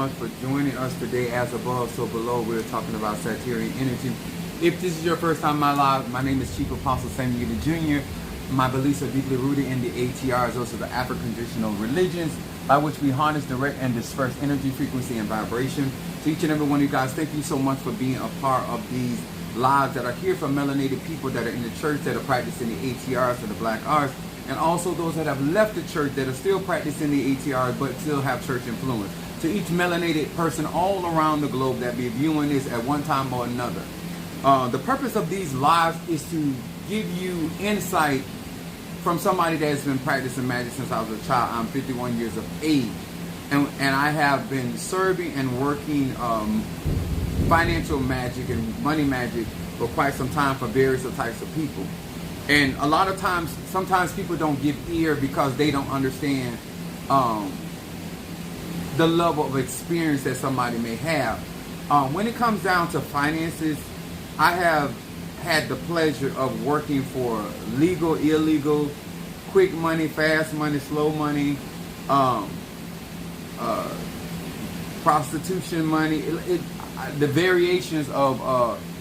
much for joining us today. As above, so below. We're talking about Sagittarian energy. If this is your first time in my life, my name is Chief Apostle Samuel Jr. My beliefs are deeply rooted in the ATRs, also the African traditional religions, by which we harness, direct, and disperse energy, frequency, and vibration. To each and every one of you guys, thank you so much for being a part of these lives that are here for melanated people that are in the church, that are practicing the ATRs or the black arts, and also those that have left the church that are still practicing the ATRs but still have church influence. To each melanated person all around the globe that be viewing this at one time or another. The purpose of these lives is to give you insight from somebody that has been practicing magic since I was a child. I'm 51 years of age. And I have been serving and working financial magic and money magic for quite some time for various types of people. And a lot of times, sometimes people don't give ear because they don't understand the level of experience that somebody may have. When it comes down to finances, I have had the pleasure of working for legal, illegal, quick money, fast money, slow money, prostitution money, the variations of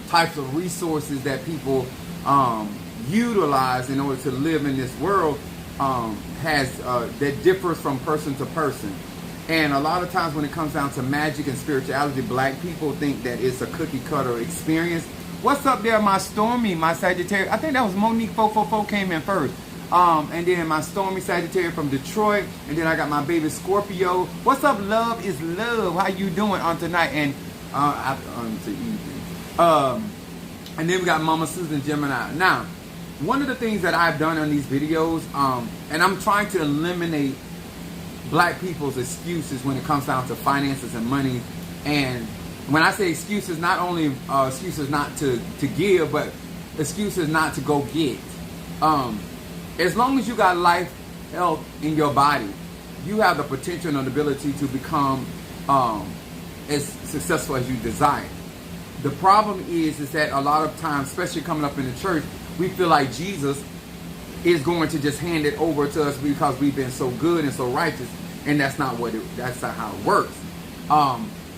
types of resources that people utilize in order to live in this world that differs from person to person. And a lot of times when it comes down to magic and spirituality, black people think that it's a cookie cutter experience. What's up there, my Stormy, my Sagittarius? I think that was Monique 444 came in first. And then my Stormy Sagittarius from Detroit. And then I got my baby Scorpio. What's up, love is love? How you doing on tonight? And to evening. And then we got Mama Susan Gemini. Now, one of the things that I've done on these videos, and I'm trying to eliminate black people's excuses when it comes down to finances and money. And when I say excuses, not only excuses not to give, but excuses not to go get. As long as you got life, health in your body, you have the potential and the ability to become as successful as you desire. The problem is that a lot of times, especially coming up in the church, we feel like Jesus is going to just hand it over to us because we've been so good and so righteous, and that's not how it works.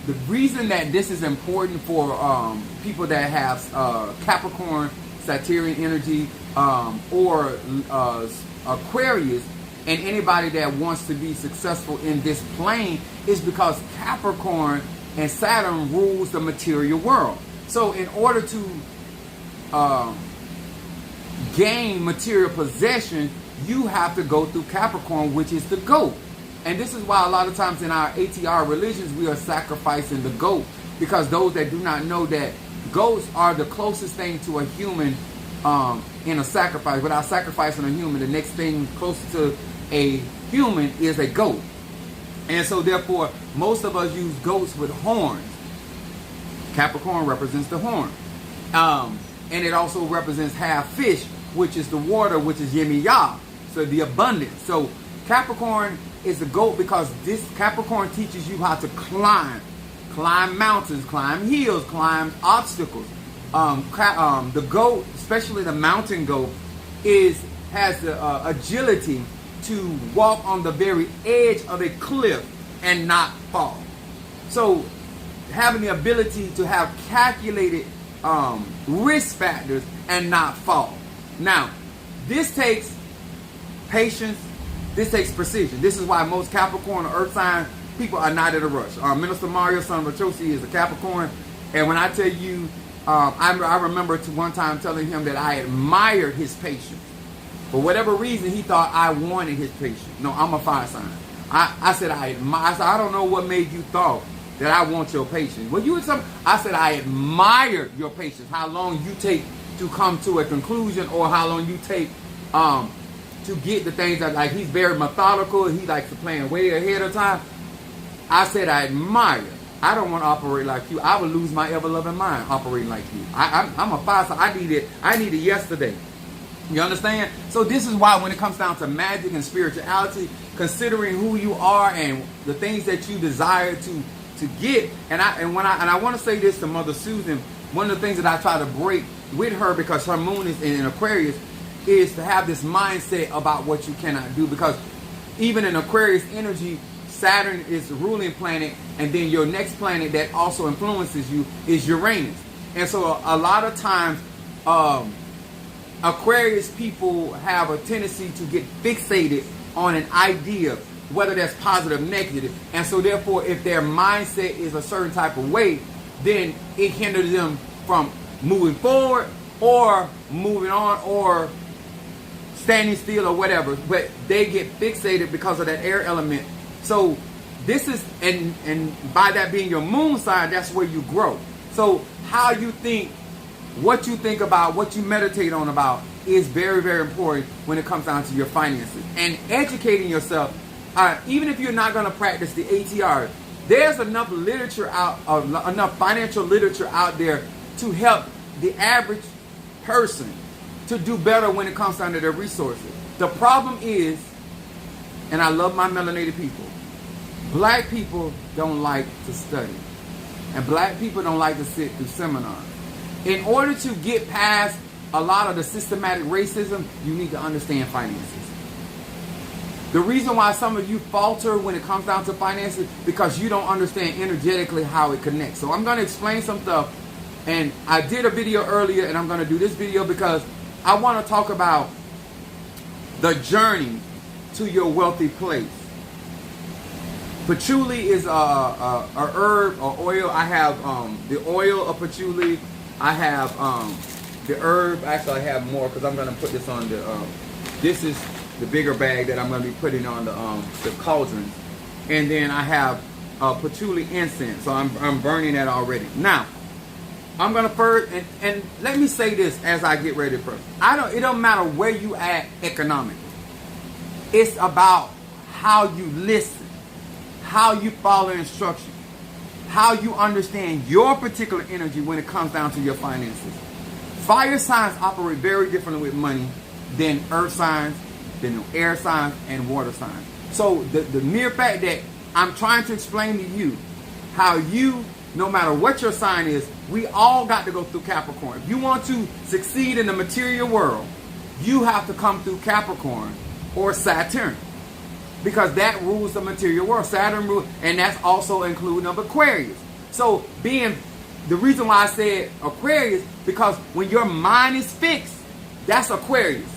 The reason that this is important for people that have Capricorn, Sagittarian energy, or Aquarius, and anybody that wants to be successful in this plane is because Capricorn and Saturn rules the material world. So in order to gain material possession, you have to go through Capricorn, which is the goat. And this is why a lot of times in our ATR religions, we are sacrificing the goat. Because those that do not know that goats are the closest thing to a human in a sacrifice. Without sacrificing a human, the next thing closer to a human is a goat. And so therefore, most of us use goats with horns. Capricorn represents the horn. And it also represents half fish, which is the water, which is Yemi-Ya. So the abundance. So Capricorn is the goat because this Capricorn teaches you how to climb mountains, climb hills, climb obstacles. The goat, especially the mountain goat, has the agility to walk on the very edge of a cliff and not fall. So having the ability to have calculated risk factors and not fall. Now, this takes patience. This takes precision. This is why most Capricorn or Earth sign people are not in a rush. Minister Mario, son of Patchouli, is a Capricorn. And when I tell you, I remember one time telling him that I admired his patience. For whatever reason, he thought I wanted his patience. No, I'm a fire sign. I said I admire. I said, I don't know what made you thought that I want your patience. Well, I said I admire your patience. How long you take to come to a conclusion, or how long you take to get the things that, like, he's very methodical. He likes to plan way ahead of time. I said I admire. I don't want to operate like you. I would lose my ever-loving mind operating like you. I'm a fire sign. I need it yesterday. You understand? So this is why when it comes down to magic and spirituality, considering who you are and the things that you desire to get, and I want to say this to Mother Susan, one of the things that I try to break with her, because her moon is in Aquarius, is to have this mindset about what you cannot do. Because even in Aquarius energy, Saturn is the ruling planet, and then your next planet that also influences you is Uranus. And so a lot of times, Aquarius people have a tendency to get fixated on an idea, whether that's positive or negative. And so therefore, if their mindset is a certain type of way, then it hinders them from moving forward or moving on or standing still or whatever. But they get fixated because of that air element. So this is, and by that being your moon sign, that's where you grow. So how you think, what you think about, what you meditate on about is very, very important when it comes down to your finances. And educating yourself, even if you're not going to practice the ATR, there's enough literature out, enough financial literature out there to help the average person to do better when it comes down to their resources. The problem is, and I love my melanated people, black people don't like to study. And black people don't like to sit through seminars. In order to get past a lot of the systematic racism, you need to understand finances. The reason why some of you falter when it comes down to finances, because you don't understand energetically how it connects. So I'm going to explain some stuff. And I did a video earlier, and I'm going to do this video because I want to talk about the journey to your wealthy place. Patchouli is a herb or oil. I have the oil of patchouli. I have the herb. Actually, I have more because I'm going to put this on the. This is the bigger bag that I'm going to be putting on the cauldrons, and then I have patchouli incense. So I'm burning that already. Now, I'm going to first and let me say this as I get ready first. It don't matter where you at economically. It's about how you listen, how you follow instructions, how you understand your particular energy when it comes down to your finances. Fire signs operate very differently with money than earth signs, than air signs, and water signs. So the mere fact that I'm trying to explain to you how you, no matter what your sign is, we all got to go through Capricorn. If you want to succeed in the material world, you have to come through Capricorn or Saturn, because that rules the material world. Saturn rules, and that's also including of Aquarius. So being the reason why I said Aquarius, because when your mind is fixed, that's Aquarius.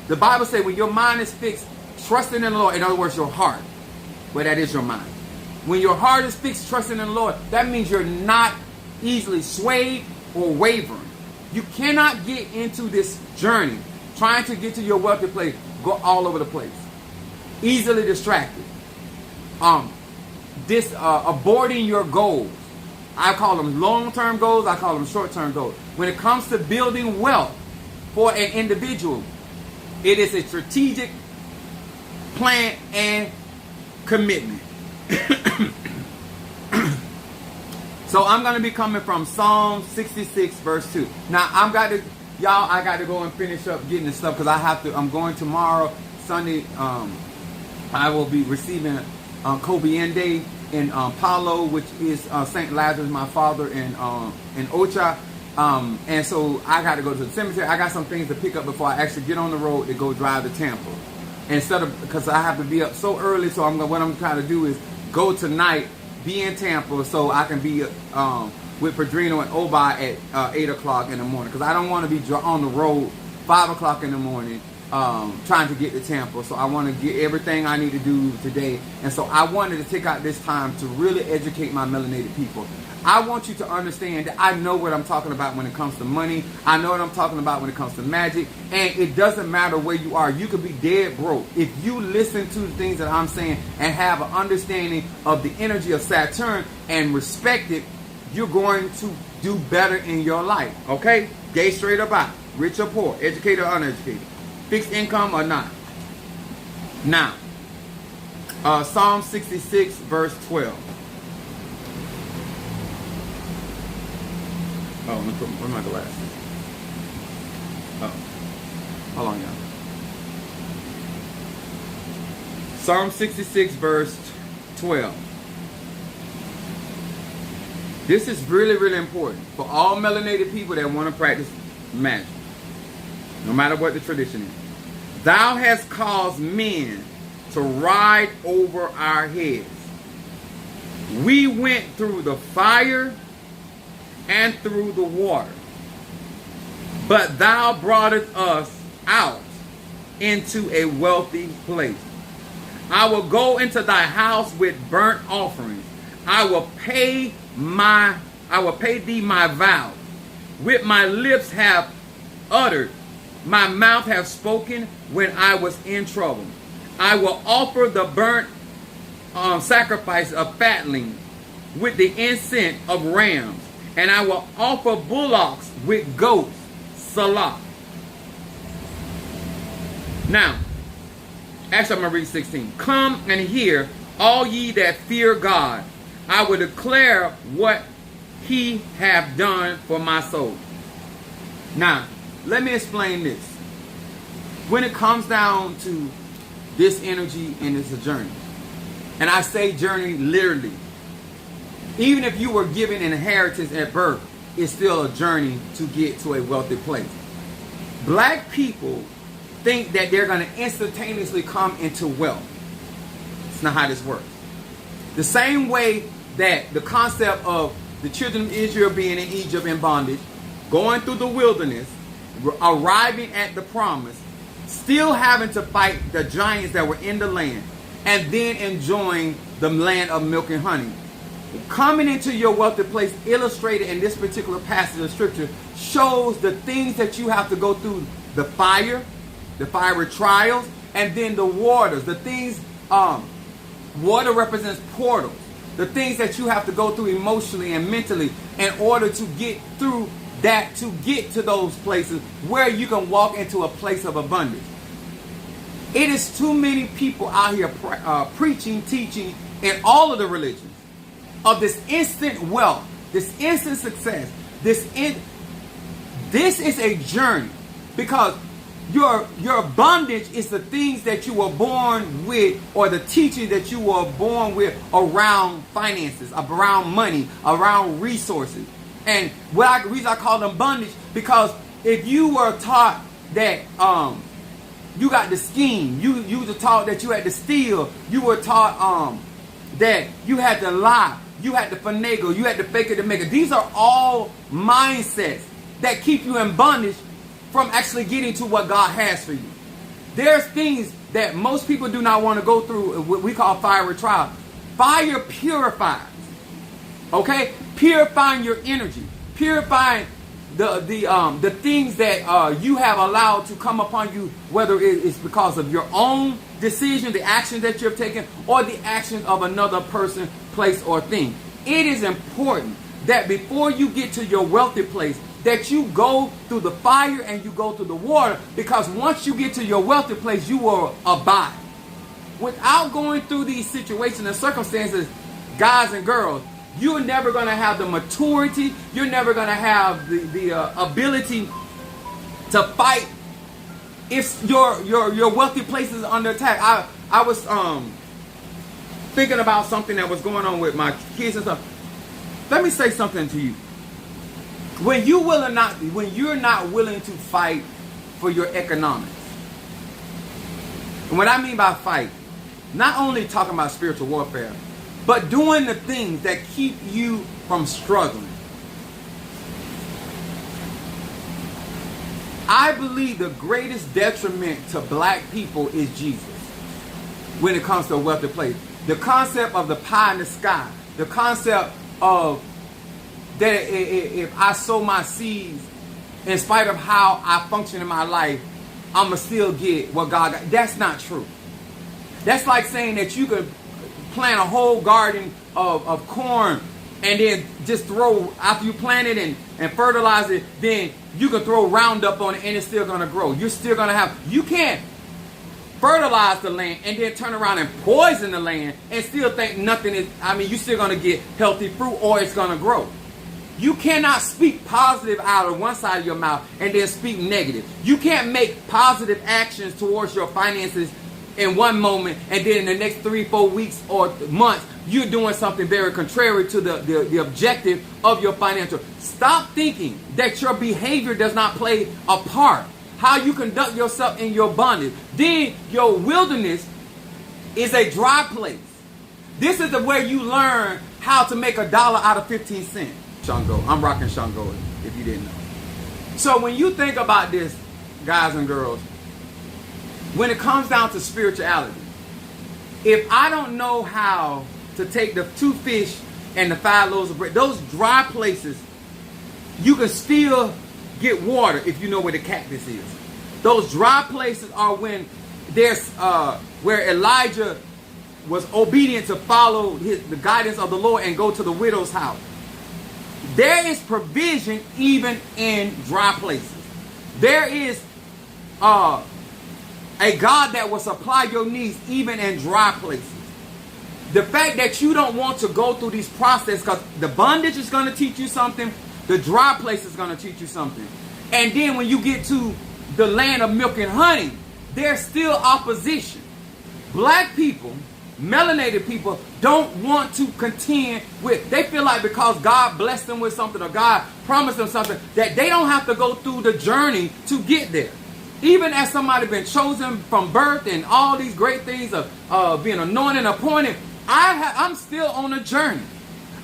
The Bible says when your mind is fixed, trusting in the Lord, in other words, your heart, well, that is your mind. When your heart is fixed, trusting in the Lord, that means you're not easily swayed or wavering. You cannot get into this journey trying to get to your wealthy place, go all over the place, easily distracted, aborting your goals. I call them long-term goals, I call them short-term goals. When it comes to building wealth for an individual, it is a strategic plan and commitment. So I'm going to be coming from Psalm 66 verse 2. Now I got to go and finish up getting this stuff because I'm going tomorrow, Sunday. I will be receiving Kobe Day in Palo, which is St. Lazarus, my father, in Ocha. And so I got to go to the cemetery. I got some things to pick up before I actually get on the road to go drive to Tampa. Because I have to be up so early, so what I'm trying to do is go tonight, be in Tampa, so I can be with Padrino and Obi at 8 o'clock in the morning. Because I don't want to be on the road 5 o'clock in the morning trying to get to Tampa. So I want to get everything I need to do today. And so I wanted to take out this time to really educate my melanated people. I want you to understand that I know what I'm talking about when it comes to money. I know what I'm talking about when it comes to magic. And it doesn't matter where you are. You could be dead broke. If you listen to the things that I'm saying and have an understanding of the energy of Saturn and respect it, you're going to do better in your life. Okay? Gay straight up out. Rich or poor. Educated or uneducated. Fixed income or not. Now, Psalm 66 verse 12. Oh, let me put where my glasses. Oh, hold on, y'all. Psalm 66, verse 12. This is really, really important for all melanated people that want to practice magic, no matter what the tradition is. Thou hast caused men to ride over our heads. We went through the fire and through the water, but thou broughtest us out into a wealthy place. I will go into thy house with burnt offerings. I will pay thee my vow. With my lips have uttered, my mouth have spoken when I was in trouble. I will offer the burnt sacrifice of fatling with the incense of rams, and I will offer bullocks with goats. Salah. Now, actually I'm going to read 16. Come and hear, all ye that fear God. I will declare what he hath done for my soul. Now, let me explain this. When it comes down to this energy and it's a journey, and I say journey literally, even if you were given an inheritance at birth, it's still a journey to get to a wealthy place. Black people think that they're going to instantaneously come into wealth. It's not how this works. The same way that the concept of the children of Israel being in Egypt in bondage, going through the wilderness, arriving at the promise, still having to fight the giants that were in the land, and then enjoying the land of milk and honey. Coming into your wealthy place, illustrated in this particular passage of scripture, shows the things that you have to go through: the fire, the fiery trials, and then the waters. The things, water represents portals. The things that you have to go through emotionally and mentally in order to get through that, to get to those places where you can walk into a place of abundance. It is too many people out here preaching, teaching in all of the religions of this instant wealth, this instant success. This is a journey, because your bondage is the things that you were born with, or the teaching that you were born with around finances, around money, around resources. And the reason I call them bondage, because if you were taught that you got to scheme, you were taught that you had to steal, you were taught that you had to lie, you had to finagle, you had to fake it to make it. These are all mindsets that keep you in bondage from actually getting to what God has for you. There's things that most people do not want to go through, what we call fiery trial. Fire purifies. Okay? Purifying your energy. Purifying the things that you have allowed to come upon you, whether it's because of your own decision, the action that you've taken, or the action of another person, place, or thing. It is important that before you get to your wealthy place, that you go through the fire and you go through the water, because once you get to your wealthy place, you will abide. Without going through these situations and circumstances, guys and girls, you're never going to have the maturity, you're never going to have the ability to fight if your wealthy place is under attack. I was thinking about something that was going on with my kids and stuff. Let me say something to you. When you're not willing to fight for your economics, and what I mean by fight, not only talking about spiritual warfare, but doing the things that keep you from struggling. I believe the greatest detriment to black people is Jesus when it comes to a wealthy place. The concept of the pie in the sky, the concept of that if I sow my seeds, in spite of how I function in my life, I'm going to still get what God got. That's not true. That's like saying that you could plant a whole garden of corn and then just throw, after you plant it and fertilize it, then you can throw Roundup on it and it's still going to grow. You're still going to have, you can't fertilize the land and then turn around and poison the land and still think nothing is, you're still going to get healthy fruit or it's going to grow. You cannot speak positive out of one side of your mouth and then speak negative. You can't make positive actions towards your finances in one moment and then in the next 3-4 weeks or months, you're doing something very contrary to the objective of your financial. Stop thinking that your behavior does not play a part. How you conduct yourself in your bondage. Then your wilderness is a dry place. This is the way you learn how to make $1 out of 15 cents. Shango. I'm rocking Shango, if you didn't know. So when you think about this, guys and girls, when it comes down to spirituality, if I don't know how to take the 2 fish and the 5 loaves of bread, those dry places, you can still get water if you know where the cactus is. Those dry places are when there's where Elijah was obedient to follow the guidance of the Lord and go to the widow's house. There is provision even in dry places. There is a God that will supply your needs even in dry places. The fact that you don't want to go through these processes, because the bondage is going to teach you something, the dry place is going to teach you something. And then when you get to the land of milk and honey, there's still opposition. Black people, melanated people, don't want to contend with. They feel like because God blessed them with something or God promised them something, that they don't have to go through the journey to get there. Even as somebody been chosen from birth and all these great things of being anointed and appointed, I'm still on a journey.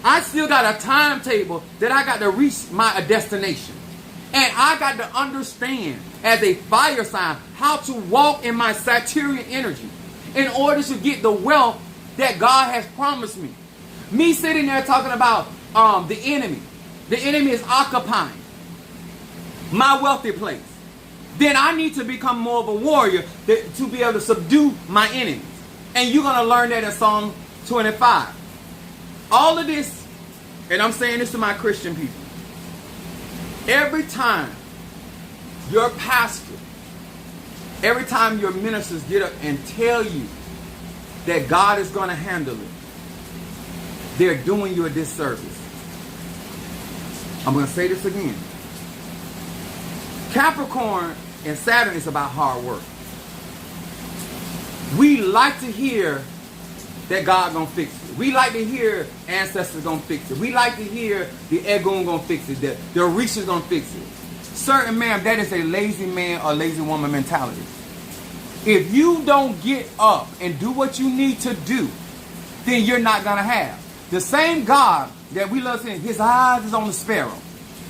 I still got a timetable that I got to reach my destination. And I got to understand as a fire sign how to walk in my Saturnian energy in order to get the wealth that God has promised me. Me sitting there talking about the enemy. The enemy is occupying my wealthy place. Then I need to become more of a warrior to be able to subdue my enemies. And you're going to learn that in Psalm 25. All of this, and I'm saying this to my Christian people. Every time your pastor, every time your ministers get up and tell you that God is going to handle it, they're doing you a disservice. I'm going to say this again. Capricorn and Saturn is about hard work. We like to hear that God gonna fix it. We like to hear ancestors gonna fix it. We like to hear the Egun gonna fix it. The Orishas gonna fix it. Certain man, that is a lazy man or lazy woman mentality. If you don't get up and do what you need to do, then you're not gonna have. The same God that we love saying, his eyes is on the sparrow.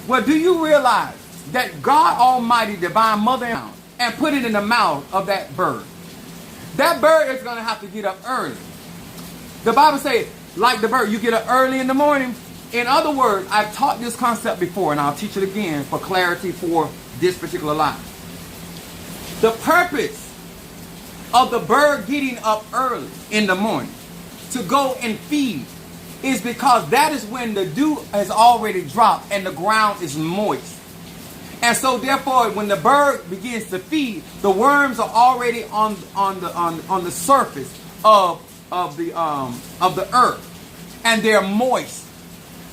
Well, do you realize that God Almighty, divine mother, and put it in the mouth of that bird? That bird is going to have to get up early. The Bible says, like the bird, you get up early in the morning. In other words, I've taught this concept before, and I'll teach it again for clarity for this particular life. The purpose of the bird getting up early in the morning to go and feed is because that is when the dew has already dropped and the ground is moist. And so therefore, when the bird begins to feed, the worms are already on the surface of the earth, and they're moist.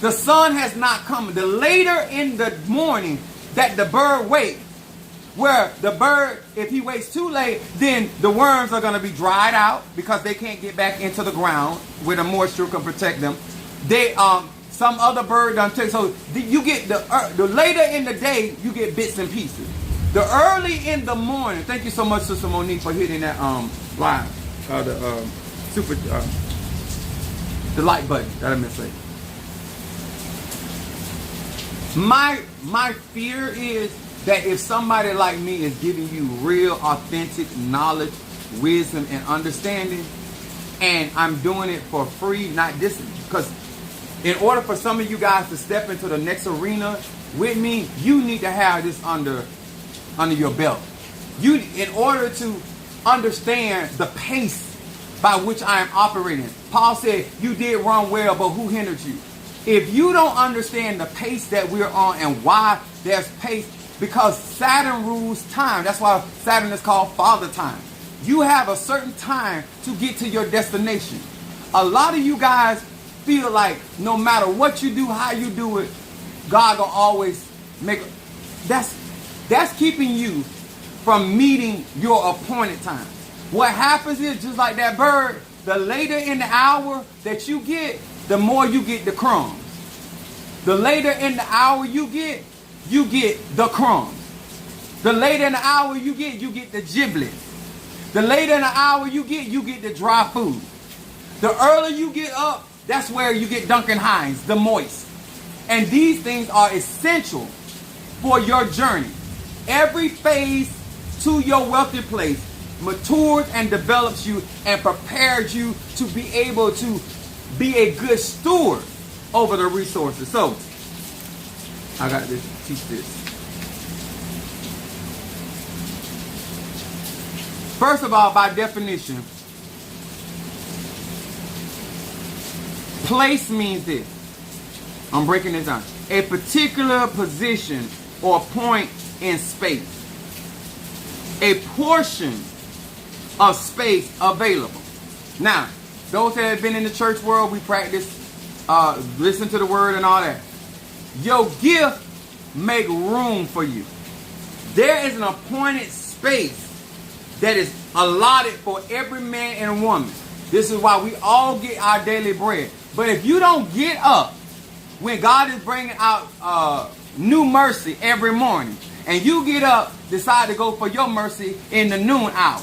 The sun has not come. The later in the morning that the bird waits, where the bird, if he waits too late, then the worms are going to be dried out because they can't get back into the ground where the moisture can protect them. Some other bird done take. So you get the later in the day, you get bits and pieces. The early in the morning. Thank you so much, Sister Monique, for hitting that live, the like button. That I meant to say. My fear is that if somebody like me is giving you real, authentic knowledge, wisdom, and understanding, and I'm doing it for free, not this, because in order for some of you guys to step into the next arena with me, you need to have this under your belt. In order to understand the pace by which I am operating. Paul said, you did run well, but who hindered you? If you don't understand the pace that we're on and why there's pace, because Saturn rules time. That's why Saturn is called Father Time. You have a certain time to get to your destination. A lot of you guys feel like no matter what you do, how you do it, God gonna always make it. That's keeping you from meeting your appointed time. What happens is, just like that bird, the later in the hour that you get, the more you get the crumbs. The later in the hour you get the crumbs. The later in the hour you get the giblets. The later in the hour you get the dry food. The earlier you get up, That's where you get Duncan Hines, the moist. And these things are essential for your journey. Every phase to your wealthy place matures and develops you and prepares you to be able to be a good steward over the resources. So, I got to teach this. First of all, by definition, place means this. I'm breaking this down. A particular position or point in space. A portion of space available. Now, those that have been in the church world, we practice, listen to the word and all that. Your gift make room for you. There is an appointed space that is allotted for every man and woman. This is why we all get our daily bread. But if you don't get up when God is bringing out new mercy every morning, and you get up, decide to go for your mercy in the noon hour,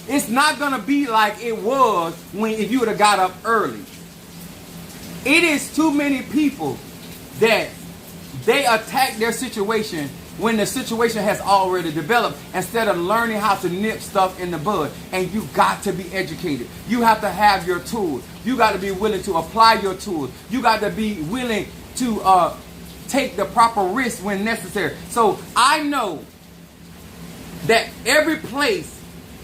it's not going to be like it was if you would have got up early. It is too many people that they attack their situation when the situation has already developed, instead of learning how to nip stuff in the bud. And you got to be educated. You have to have your tools. You got to be willing to apply your tools. You got to be willing to take the proper risk when necessary. So I know that every place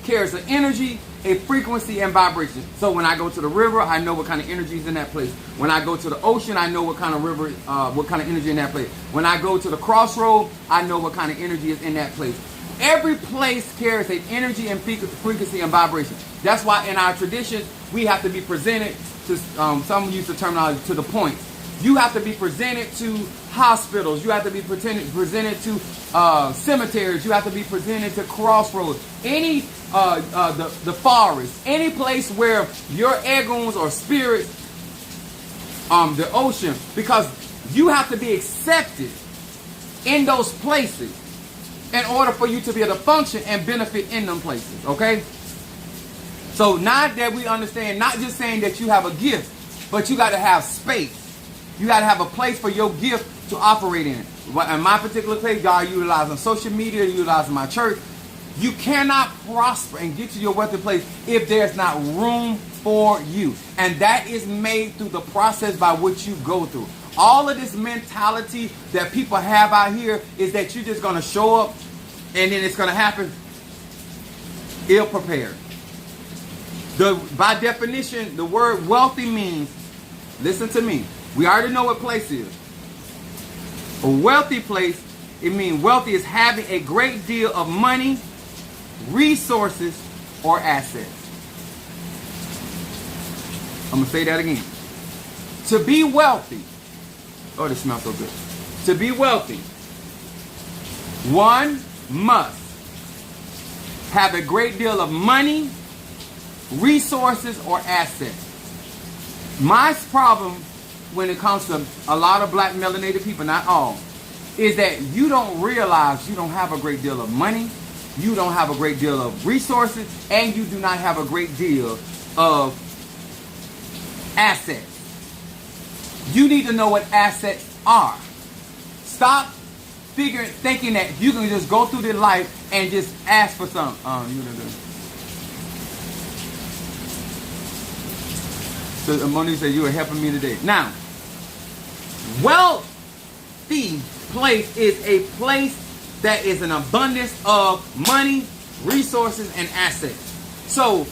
carries an energy, a frequency, and vibration. So when I go to the river, I know what kind of energy is in that place. When I go to the ocean, I know what kind of river, what kind of energy in that place. When I go to the crossroad, I know what kind of energy is in that place. Every place carries an energy and frequency and vibration. That's why in our traditions, we have to be presented to, some use the terminology, to the point. You have to be presented to hospitals. You have to be presented to cemeteries. You have to be presented to crossroads. Any the forest, any place where your egoons or spirits, the ocean, because you have to be accepted in those places in order for you to be able to function and benefit in them places. Okay. So now that we understand, not just saying that you have a gift, but you got to have space. You got to have a place for your gift to operate in. In my particular case, God utilizing social media, utilizing my church. You cannot prosper and get to your wealthy place if there's not room for you. And that is made through the process by which you go through. All of this mentality that people have out here is that you're just going to show up and then it's going to happen ill prepared. By definition, the word wealthy means, listen to me, we already know what place is. A wealthy place, it means wealthy is having a great deal of money, resources, or assets. I'm going to say that again. To be wealthy, oh, this smells so good. To be wealthy, one must have a great deal of money, resources, or assets. My problem when it comes to a lot of black melanated people, not all, is that you don't realize you don't have a great deal of money, you don't have a great deal of resources, and you do not have a great deal of assets. You need to know what assets are. Stop thinking that you can just go through this life and just ask for something. So Monique said, you are helping me today. Now, wealthy place is a place that is an abundance of money, resources, and assets. So,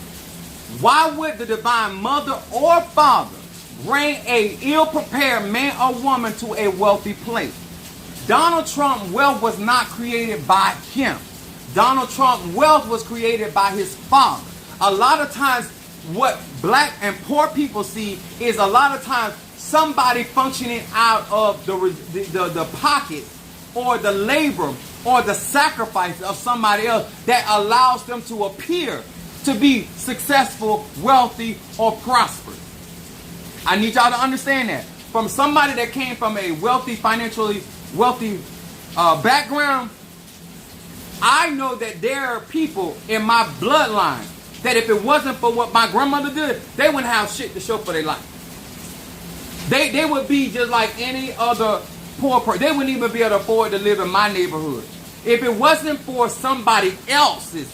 why would the divine mother or father bring a ill-prepared man or woman to a wealthy place? Donald Trump's wealth was not created by him. Donald Trump's wealth was created by his father. A lot of times, what black and poor people see is a lot of times somebody functioning out of the pocket or the labor or the sacrifice of somebody else that allows them to appear to be successful, wealthy, or prosperous. I need y'all to understand that. From somebody that came from a wealthy, financially wealthy background, I know that there are people in my bloodline that if it wasn't for what my grandmother did, they wouldn't have shit to show for their life. They would be just like any other poor person. They wouldn't even be able to afford to live in my neighborhood. If it wasn't for somebody else's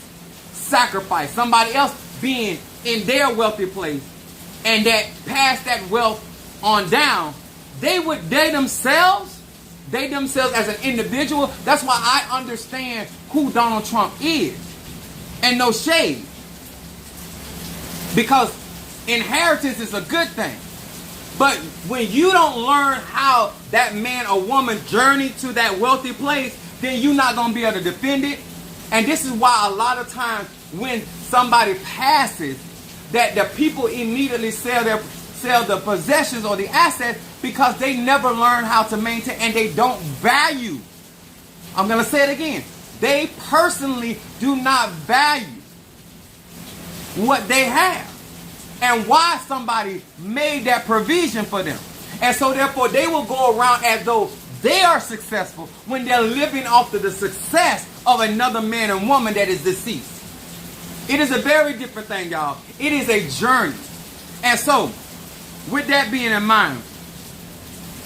sacrifice, somebody else being in their wealthy place, and that pass that wealth on down, they themselves as an individual. That's why I understand who Donald Trump is, and no shade, because inheritance is a good thing. But when you don't learn how that man or woman journeyed to that wealthy place, then you're not going to be able to defend it. And this is why a lot of times when somebody passes, that the people immediately sell the possessions or the assets, because they never learn how to maintain, and they don't value. I'm going to say it again. They personally do not value what they have and why somebody made that provision for them. And so therefore they will go around as though they are successful when they're living off of the success of another man and woman that is deceased. It is a very different thing, y'all. It is a journey. And so, with that being in mind,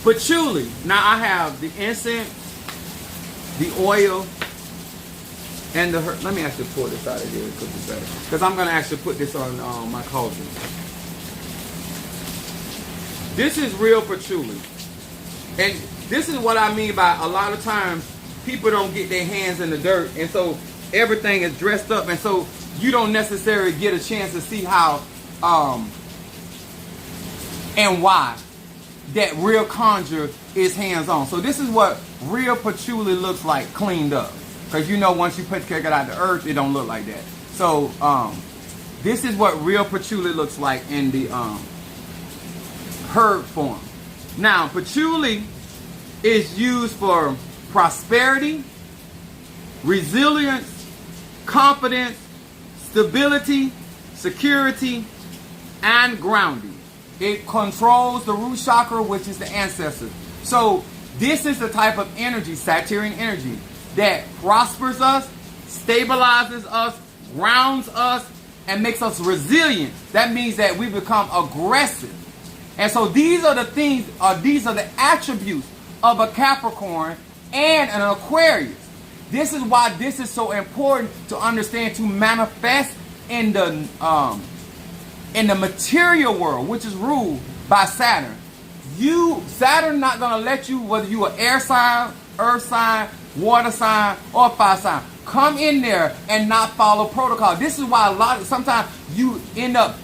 patchouli. Now I have the incense, the oil, and the herb. Let me actually pull this out of here because it's better. Because I'm going to actually put this on my cauldron. This is real patchouli. And this is what I mean by a lot of times people don't get their hands in the dirt. And so everything is dressed up. And so you don't necessarily get a chance to see how and why that real conjure is hands-on. So this is what real patchouli looks like cleaned up. Because you know once you take it out of the earth, it don't look like that. So this is what real patchouli looks like in the herb form. Now patchouli is used for prosperity, resilience, confidence, stability, security, and grounding. It controls the root chakra, which is the ancestors. So this is the type of energy, Saturnian energy, that prospers us, stabilizes us, grounds us, and makes us resilient. That means that we become aggressive. And so these are the things, these are the attributes of a Capricorn and an Aquarius. This is why this is so important to understand, to manifest in the material world, which is ruled by Saturn. Saturn not gonna let you, whether you are air sign, earth sign, water sign, or fire sign, come in there and not follow protocol. This is why sometimes you end up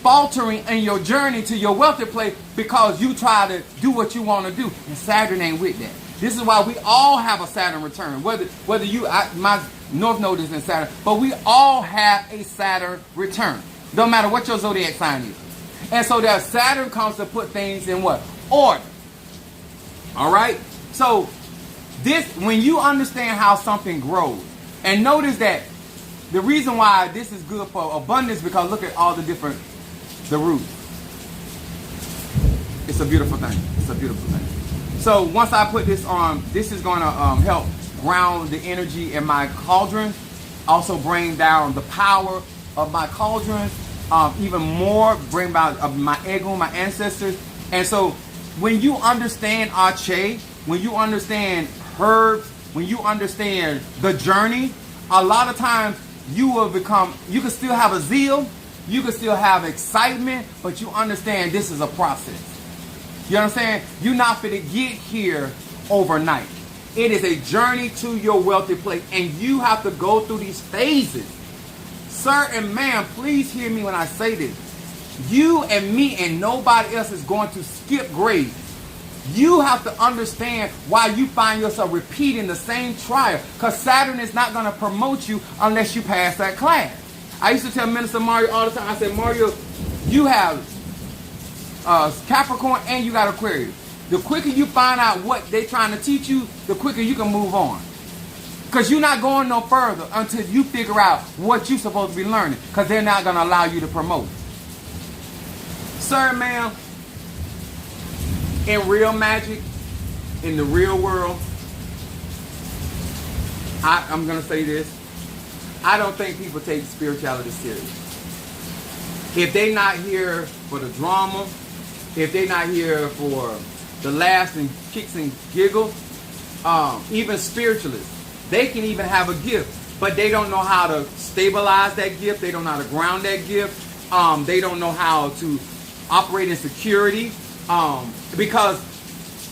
faltering in your journey to your wealthy place because you try to do what you want to do, and Saturn ain't with that. This is why we all have a Saturn return. Whether you, my North Node is in Saturn, but we all have a Saturn return. Don't matter what your zodiac sign is. And so that Saturn comes to put things in what? Order. All right? So this, when you understand how something grows, and notice that the reason why this is good for abundance, because look at all the roots. It's a beautiful thing. It's a beautiful thing. So once I put this on, this is going to help ground the energy in my cauldron. Also bring down the power of my cauldron. Even more, bring about my ego, my ancestors. And so when you understand Ache, when you understand herbs, when you understand the journey, a lot of times you can still have a zeal, you can still have excitement, but you understand this is a process. You understand? You're not going to get here overnight. It is a journey to your wealthy place, and you have to go through these phases. Sir and ma'am, please hear me when I say this. You and me and nobody else is going to skip grades. You have to understand why you find yourself repeating the same trial, because Saturn is not going to promote you unless you pass that class. I used to tell Minister Mario all the time, I said, Mario, you have Capricorn and you got Aquarius. The quicker you find out what they're trying to teach you, the quicker you can move on. Because you're not going no further until you figure out what you're supposed to be learning, because they're not going to allow you to promote. Sir, ma'am, in real magic, in the real world, I'm going to say this. I don't think people take spirituality serious. If they're not here for the drama, if they're not here for the laughs and kicks and giggles, even spiritualists, they can even have a gift, but they don't know how to stabilize that gift. They don't know how to ground that gift. They don't know how to operate in security, because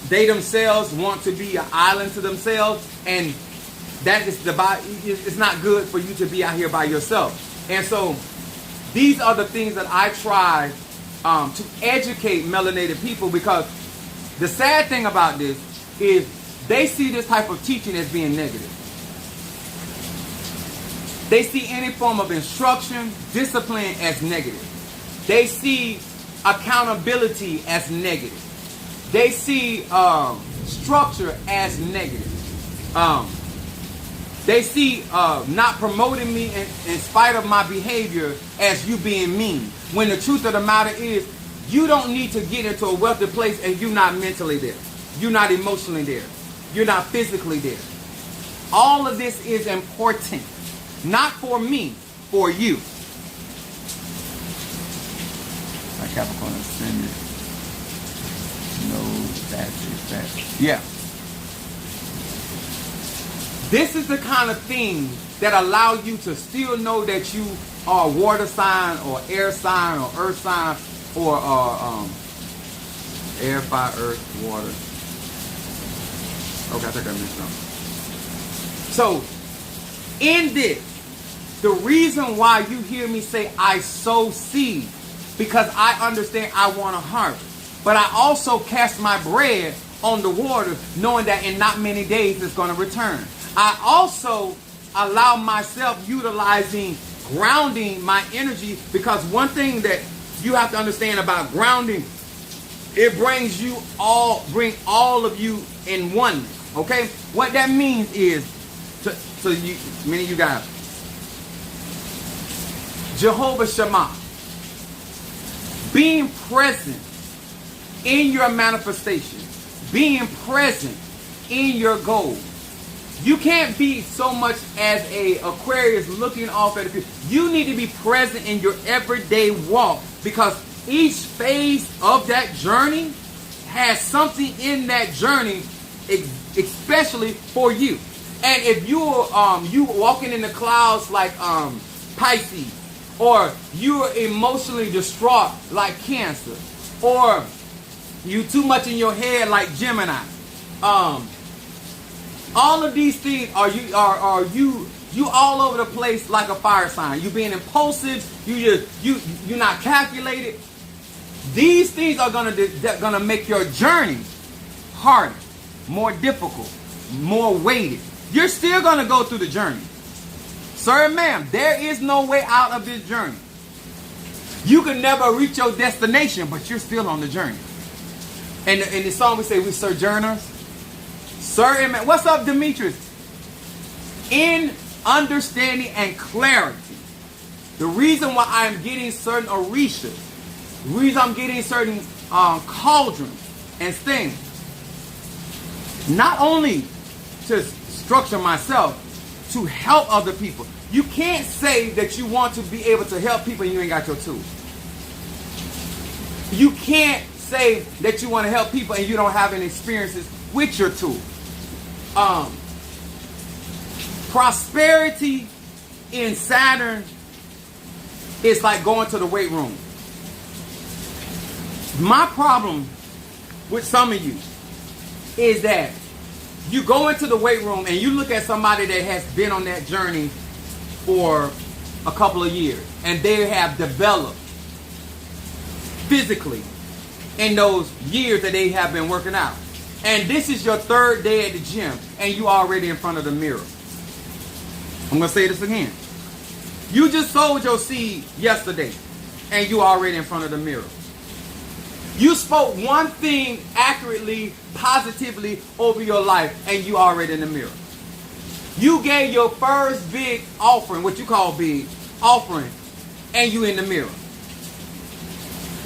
they themselves want to be an island to themselves, and that is it's not good for you to be out here by yourself. And so these are the things that I try to educate melanated people, because the sad thing about this is they see this type of teaching as being negative. They see any form of instruction, discipline as negative. They see accountability as negative. They see structure as negative. They see not promoting me in spite of my behavior as you being mean. When the truth of the matter is, you don't need to get into a wealthy place and you're not mentally there. You're not emotionally there. You're not physically there. All of this is important. Not for me, for you. My Capricorn ascendant. No, that's. Yeah. This is the kind of thing that allow you to still know that you are a water sign or air sign or earth sign or air, fire, earth, water. Okay, I think I missed something. So, in this, the reason why you hear me say I sow seed, because I understand I want to harvest. But I also cast my bread on the water, knowing that in not many days it's going to return. I also allow myself utilizing grounding my energy, because one thing that you have to understand about grounding, it brings bring all of you in oneness. Okay? What that means is, many of you guys, Jehovah Shammah, being present in your manifestation, being present in your goals. You can't be so much as a Aquarius looking off at the future. You need to be present in your everyday walk, because each phase of that journey has something in that journey, especially for you. And if you're you walking in the clouds like Pisces, or you're emotionally distraught like Cancer, or you too much in your head like Gemini, all of these things are you all over the place like a fire sign. You being impulsive, you're not calculated. These things are gonna make your journey harder, more difficult, more weighted. You're still gonna go through the journey. Sir and ma'am, there is no way out of this journey. You can never reach your destination, but you're still on the journey. And in the song we say we're sojourners. Sir and ma'am, what's up, Demetrius? In understanding and clarity, the reason why I'm getting certain orishas, the reason I'm getting certain cauldrons and things, not only to structure myself, to help other people. You can't say that you want to be able to help people and you ain't got your tools. You can't say that you want to help people and you don't have any experiences with your tools. Prosperity in Saturn is like going to the weight room. My problem with some of you is that you go into the weight room and you look at somebody that has been on that journey for a couple of years and they have developed physically in those years that they have been working out. And this is your third day at the gym and you already in front of the mirror. I'm going to say this again. You just sowed your seed yesterday and you already in front of the mirror. You spoke one thing accurately, positively over your life, and you already in the mirror. You gave your first big offering, what you call big offering, and you in the mirror.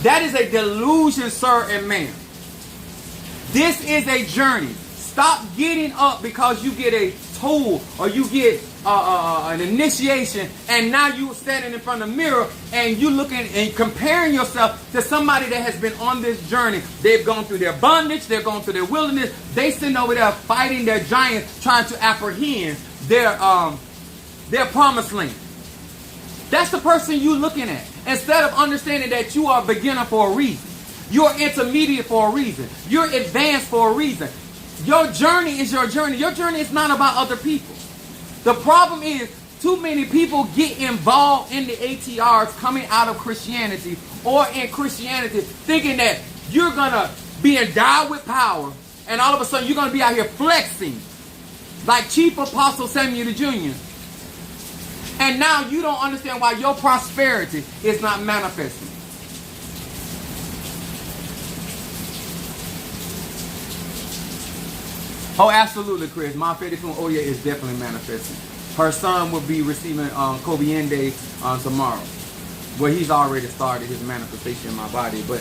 That is a delusion, sir and ma'am. This is a journey. Stop getting up because you get a tool or you get an initiation, and now you standing in front of the mirror and you looking and comparing yourself to somebody that has been on this journey. They've gone through their bondage, they've gone through their wilderness, they sitting over there fighting their giants, trying to apprehend their promised land. That's the person you looking at. Instead of understanding that you are a beginner for a reason. You're intermediate for a reason. You're advanced for a reason. Your journey is your journey. Your journey is not about other people. The problem is too many people get involved in the ATRs coming out of Christianity or in Christianity thinking that you're going to be endowed with power and all of a sudden you're going to be out here flexing like Chief Apostle Samuel the Jr. And now you don't understand why your prosperity is not manifesting. Oh, absolutely, Chris. My Fetty from Oya is definitely manifesting. Her son will be receiving Kobiende tomorrow. Well, he's already started his manifestation in my body. But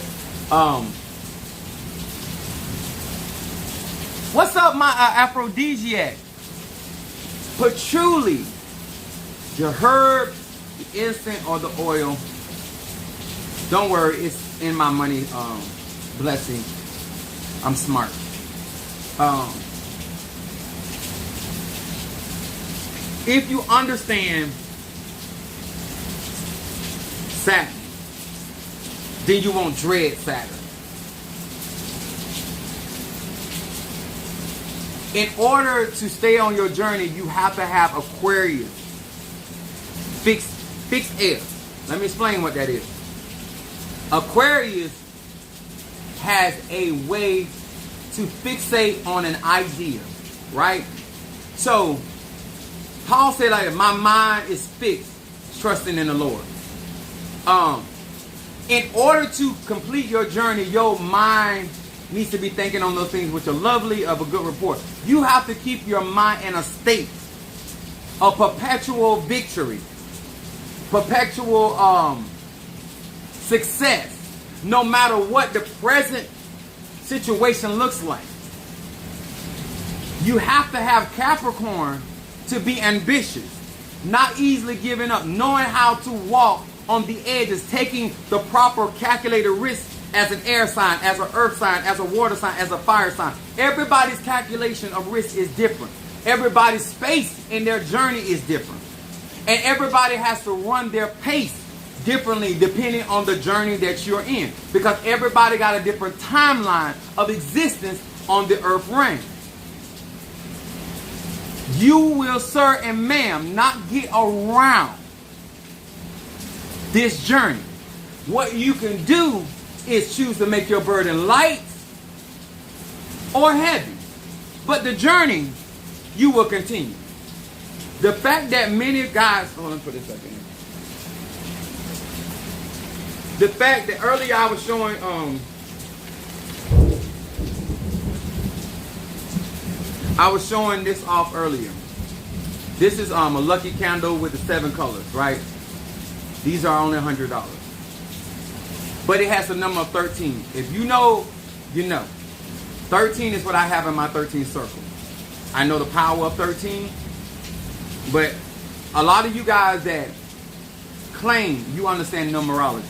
what's up, my aphrodisiac? Patchouli, the herb, the incense, or the oil. Don't worry, it's in my money blessing. I'm smart. If you understand Saturn, then you won't dread Saturn. In order to stay on your journey, you have to have Aquarius. Fixed air. Let me explain what that is. Aquarius has a way to fixate on an idea, right? So, Paul said like, my mind is fixed, trusting in the Lord. In order to complete your journey, your mind needs to be thinking on those things which are lovely, of a good report. You have to keep your mind in a state of perpetual victory, perpetual success, no matter what the present situation looks like. You have to have Capricorn to be ambitious, not easily giving up, knowing how to walk on the edges, taking the proper calculated risk as an air sign, as an earth sign, as a water sign, as a fire sign. Everybody's calculation of risk is different. Everybody's space in their journey is different. And everybody has to run their pace differently depending on the journey that you're in. Because everybody got a different timeline of existence on the earth reign. You will, sir and ma'am, not get around this journey. What you can do is choose to make your burden light or heavy. But the journey, you will continue. The fact that many guys, hold on, put this up in. The fact that earlier I was showing, this off earlier. This is a lucky candle with the 7 colors, right? These are only $100. But it has the number of 13. If you know, you know. 13 is what I have in my 13 circle. I know the power of 13. But a lot of you guys that claim you understand numerology,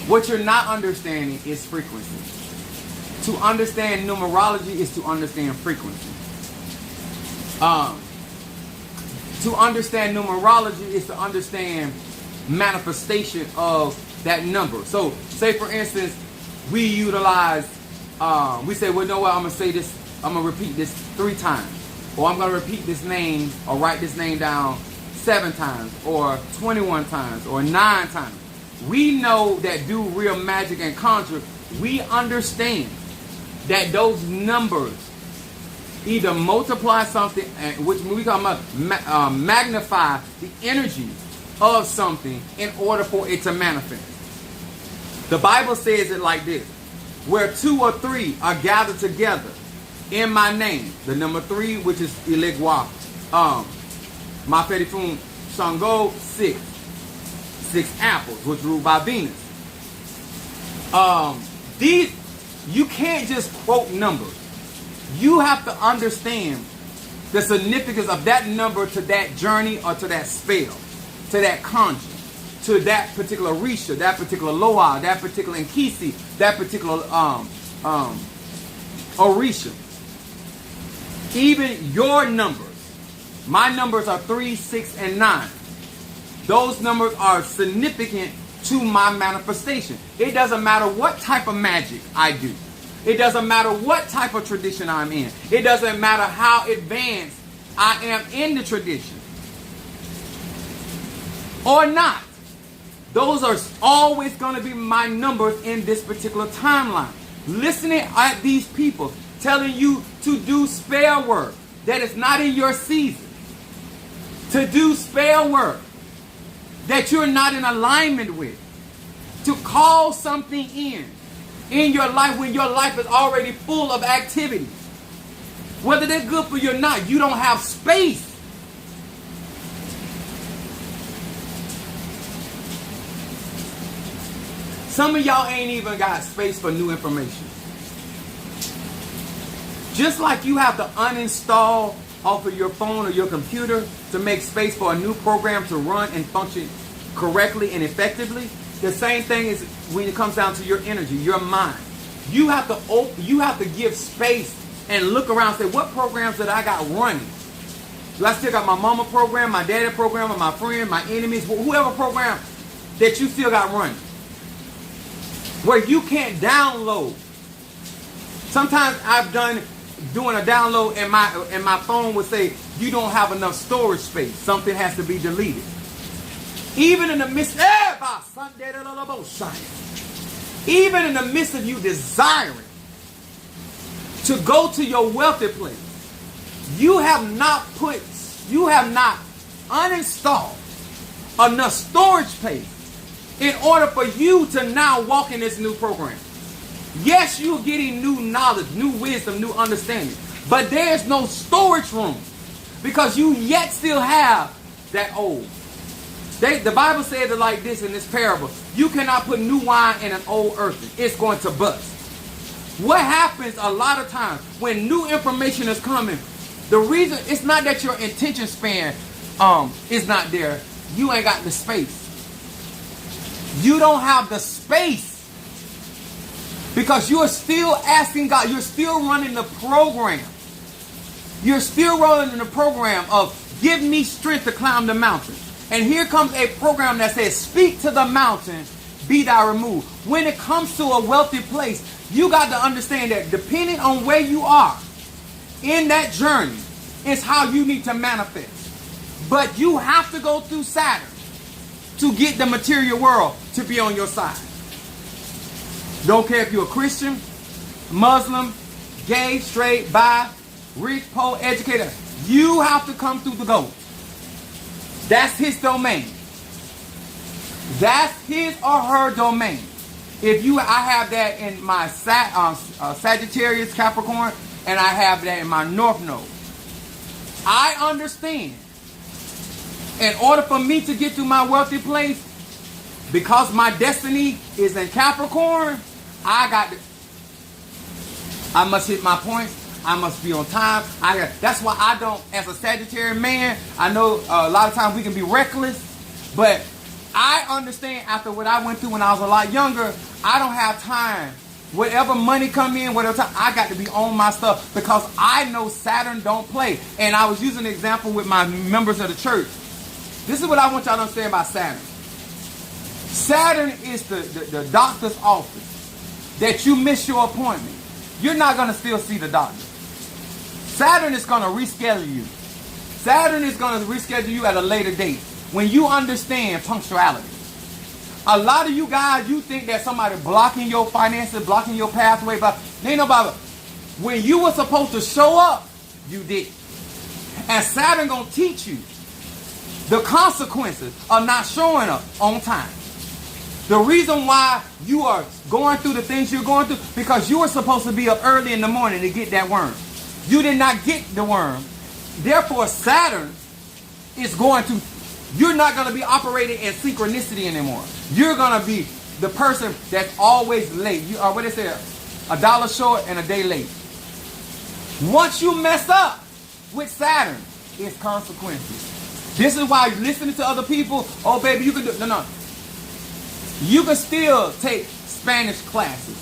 what you're not understanding is frequency. To understand numerology is to understand frequency. To understand numerology is to understand manifestation of that number. So, say for instance, we utilize, we say, well, you know what, I'm going to say this, I'm going to repeat this 3 times. Or I'm going to repeat this name or write this name down 7 times or 21 times or 9 times. We know that do real magic and conjure, we understand that those numbers either multiply something, which we call magnify the energy of something in order for it to manifest. The Bible says it like this: where 2 or 3 are gathered together in my name, the number 3, which is Ilegwa, my Fetty Fun Shango, 6 apples, which ruled by Venus. These, you can't just quote numbers. You have to understand the significance of that number to that journey or to that spell, to that conjure, to that particular Risha, that particular Loa, that particular Nkisi, that particular Orisha. Even your numbers, my numbers are 3, 6, and 9. Those numbers are significant to my manifestation. It doesn't matter what type of magic I do. It doesn't matter what type of tradition I'm in. It doesn't matter how advanced I am in the tradition or not. Those are always going to be my numbers in this particular timeline. Listening at these people telling you to do spell work that is not in your season. To do spell work that you're not in alignment with. To call something in your life when your life is already full of activities. Whether they're good for you or not, you don't have space. Some of y'all ain't even got space for new information. Just like you have to uninstall off of your phone or your computer to make space for a new program to run and function correctly and effectively, the same thing is when it comes down to your energy, your mind. You have to give space and look around and say, what programs that I got running? Do I still got my mama program, my daddy program, or my friend, my enemies, whoever program that you still got running? Where you can't download. Sometimes I've doing a download and my phone would say, you don't have enough storage space. Something has to be deleted. Even in the midst, even in the midst of you desiring to go to your wealthy place, you have not uninstalled enough storage space in order for you to now walk in this new program. Yes, you're getting new knowledge, new wisdom, new understanding, but there's no storage room because you yet still have that old. The Bible says it like this in this parable. You cannot put new wine in an old earthen. It's going to bust. What happens a lot of times when new information is coming, the reason, it's not that your attention span is not there. You ain't got the space. You don't have the space because you are still asking God. You're still running the program. You're still running the program of give me strength to climb the mountain. And here comes a program that says, speak to the mountain, be thou removed. When it comes to a wealthy place, you got to understand that depending on where you are in that journey is how you need to manifest. But you have to go through Saturn to get the material world to be on your side. Don't care if you're a Christian, Muslim, gay, straight, bi, rich, poor, educated. You have to come through the goat. That's his domain. That's his or her domain. I have that in my Sagittarius, Capricorn, and I have that in my North Node. I understand. In order for me to get to my wealthy place, because my destiny is in Capricorn, I must hit my points. I must be on time. That's why I don't, as a Sagittarius man, I know a lot of times we can be reckless, but I understand after what I went through when I was a lot younger, I don't have time. Whatever money come in, whatever time, I got to be on my stuff because I know Saturn don't play. And I was using an example with my members of the church. This is what I want y'all to understand about Saturn. Saturn is the doctor's office that you miss your appointment. You're not going to still see the doctor. Saturn is going to reschedule you. Saturn is going to reschedule you at a later date when you understand punctuality. A lot of you guys, you think that somebody blocking your finances, blocking your pathway, but ain't nobody. When you were supposed to show up, you did. And Saturn going to teach you the consequences of not showing up on time. The reason why you are going through the things you're going through, because you were supposed to be up early in the morning to get that worm. You did not get the worm. Therefore, Saturn is you're not going to be operating in synchronicity anymore. You're going to be the person that's always late. What they say, $1 short and a day late. Once you mess up, with Saturn is consequences. This is why listening to other people, oh baby, you can do, no. You can still take Spanish classes.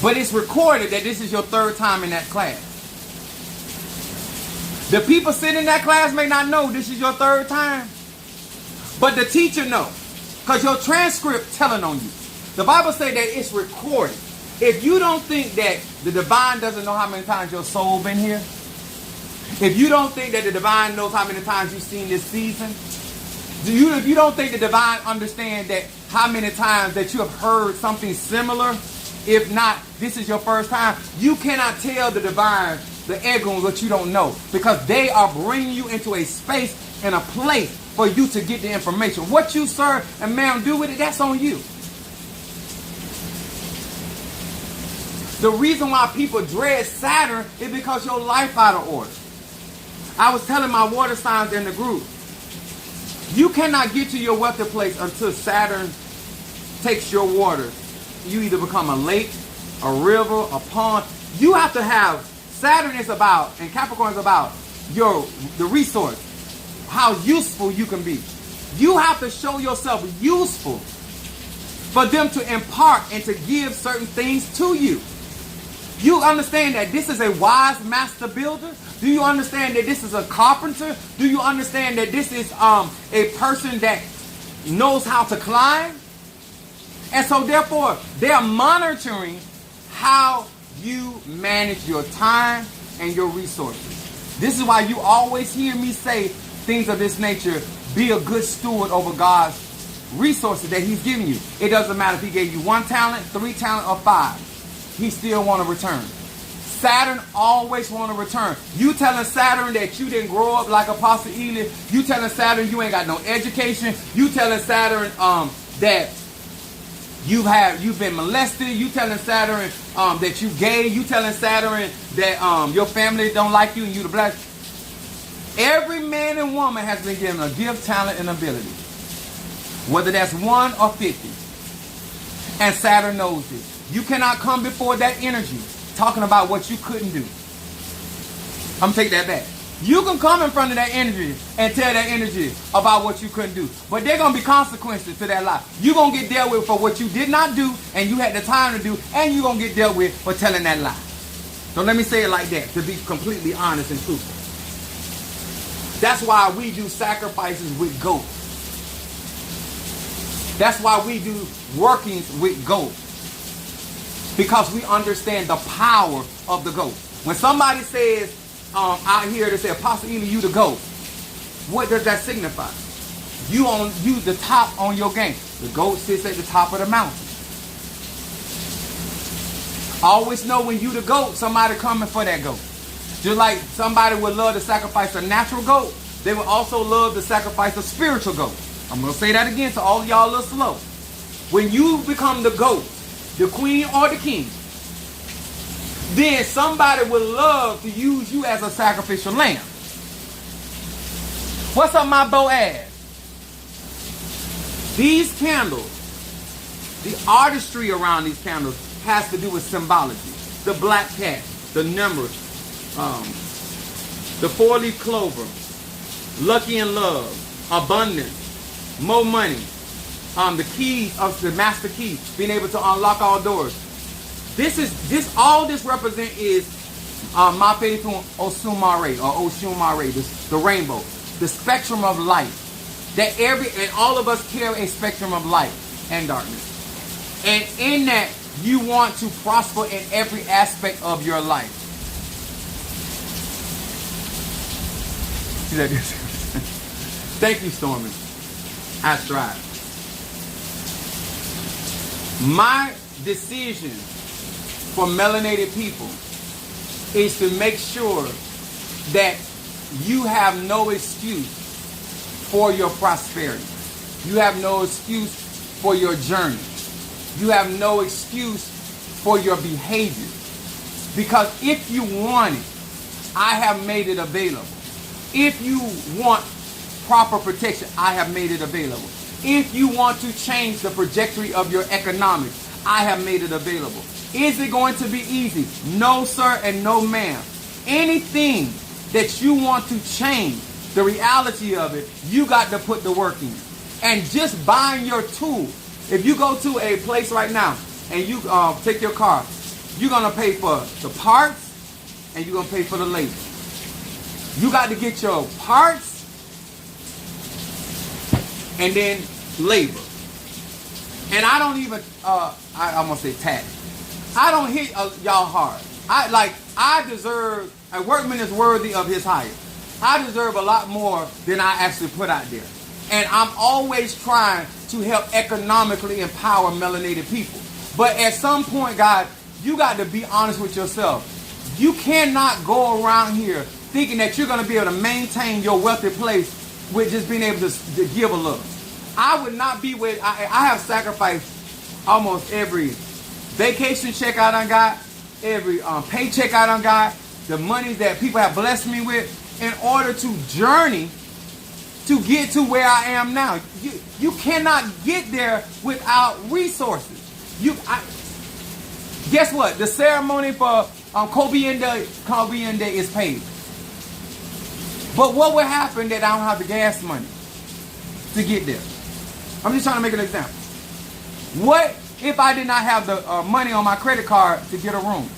But it's recorded that this is your third time in that class. The people sitting in that class may not know this is your third time. But the teacher knows. Because your transcript telling on you. The Bible says that it's recorded. If you don't think that the divine doesn't know how many times your soul been here, if you don't think that the divine knows how many times you've seen this season, if you don't think the divine understands that how many times that you have heard something similar, if not, this is your first time, you cannot tell the divine, the egos, what you don't know. Because they are bringing you into a space and a place for you to get the information. What you, sir and ma'am, do with it, that's on you. The reason why people dread Saturn is because your life out of order. I was telling my water signs in the group, you cannot get to your wealthy place until Saturn takes your water. You either become a lake, a river, a pond. You have to have, Saturn is about, and Capricorn is about the resource, how useful you can be. You have to show yourself useful for them to impart and to give certain things to you. You understand that this is a wise master builder? Do you understand that this is a carpenter? Do you understand that this is a person that knows how to climb? And so therefore, they are monitoring how you manage your time and your resources. This is why you always hear me say things of this nature. Be a good steward over God's resources that he's giving you. It doesn't matter if he gave you 1 talent, 3 talent, or 5. He still want to return. Saturn always want to return. You telling Saturn that you didn't grow up like Apostle Ely. You telling Saturn you ain't got no education. You telling Saturn that you've been molested. You telling Saturn that you gay. You telling Saturn that your family don't like you and you the black. Every man and woman has been given a gift, talent, and ability. Whether that's 1 or 50. And Saturn knows this. You cannot come before that energy talking about what you couldn't do. I'm going to take that back. You can come in front of that energy and tell that energy about what you couldn't do. But there are going to be consequences to that lie. You're going to get dealt with for what you did not do and you had the time to do, and you're going to get dealt with for telling that lie. So let me say it like that, to be completely honest and truthful. That's why we do sacrifices with goats. That's why we do workings with goats. Because we understand the power of the goat. When somebody says out here, they say, Apostle Ely, you the goat. What does that signify? You the top on your game. The goat sits at the top of the mountain. Always know when you the goat, somebody coming for that goat. Just like somebody would love to sacrifice a natural goat, they would also love to sacrifice a spiritual goat. I'm going to say that again so all of y'all a little slow. When you become the goat, the queen or the king, then somebody would love to use you as a sacrificial lamb. What's up, my Boaz? These candles, the artistry around these candles has to do with symbology. The black cat, the numbers, the 4-leaf clover, lucky in love, abundance, more money, the keys of the master key, being able to unlock all doors. All this represent is my faithful Osumare or Oshumare, the rainbow, the spectrum of light. That and all of us carry a spectrum of light and darkness. And in that, you want to prosper in every aspect of your life. Thank you, Stormy. I strive. My decision for melanated people is to make sure that you have no excuse for your prosperity. You have no excuse for your journey. You have no excuse for your behavior. Because if you want it, I have made it available. If you want proper protection, I have made it available. If you want to change the trajectory of your economics, I have made it available. Is it going to be easy? No, sir, and no, ma'am. anything that you want to change, the reality of it, you got to put the work in. And just buying your tool. If you go to a place right now and you take your car, you're going to pay for the parts and you're going to pay for the labor. You got to get your parts and then labor. And I don't even, I'm going to say tax. I don't hit y'all hard. I deserve, a workman is worthy of his hire. I deserve a lot more than I actually put out there. And I'm always trying to help economically empower melanated people. But at some point, guys, you got to be honest with yourself. You cannot go around here thinking that you're going to be able to maintain your wealthy place with just being able to give a little. I would not be with, I have sacrificed almost every vacation check I done got, every paycheck I done got, the money that people have blessed me with in order to journey to get to where I am now. You cannot get there without resources. Guess what? The ceremony for Kobe Day is paid. But what would happen that I don't have the gas money to get there? I'm just trying to make an example. What if I did not have the money on my credit card to get a room?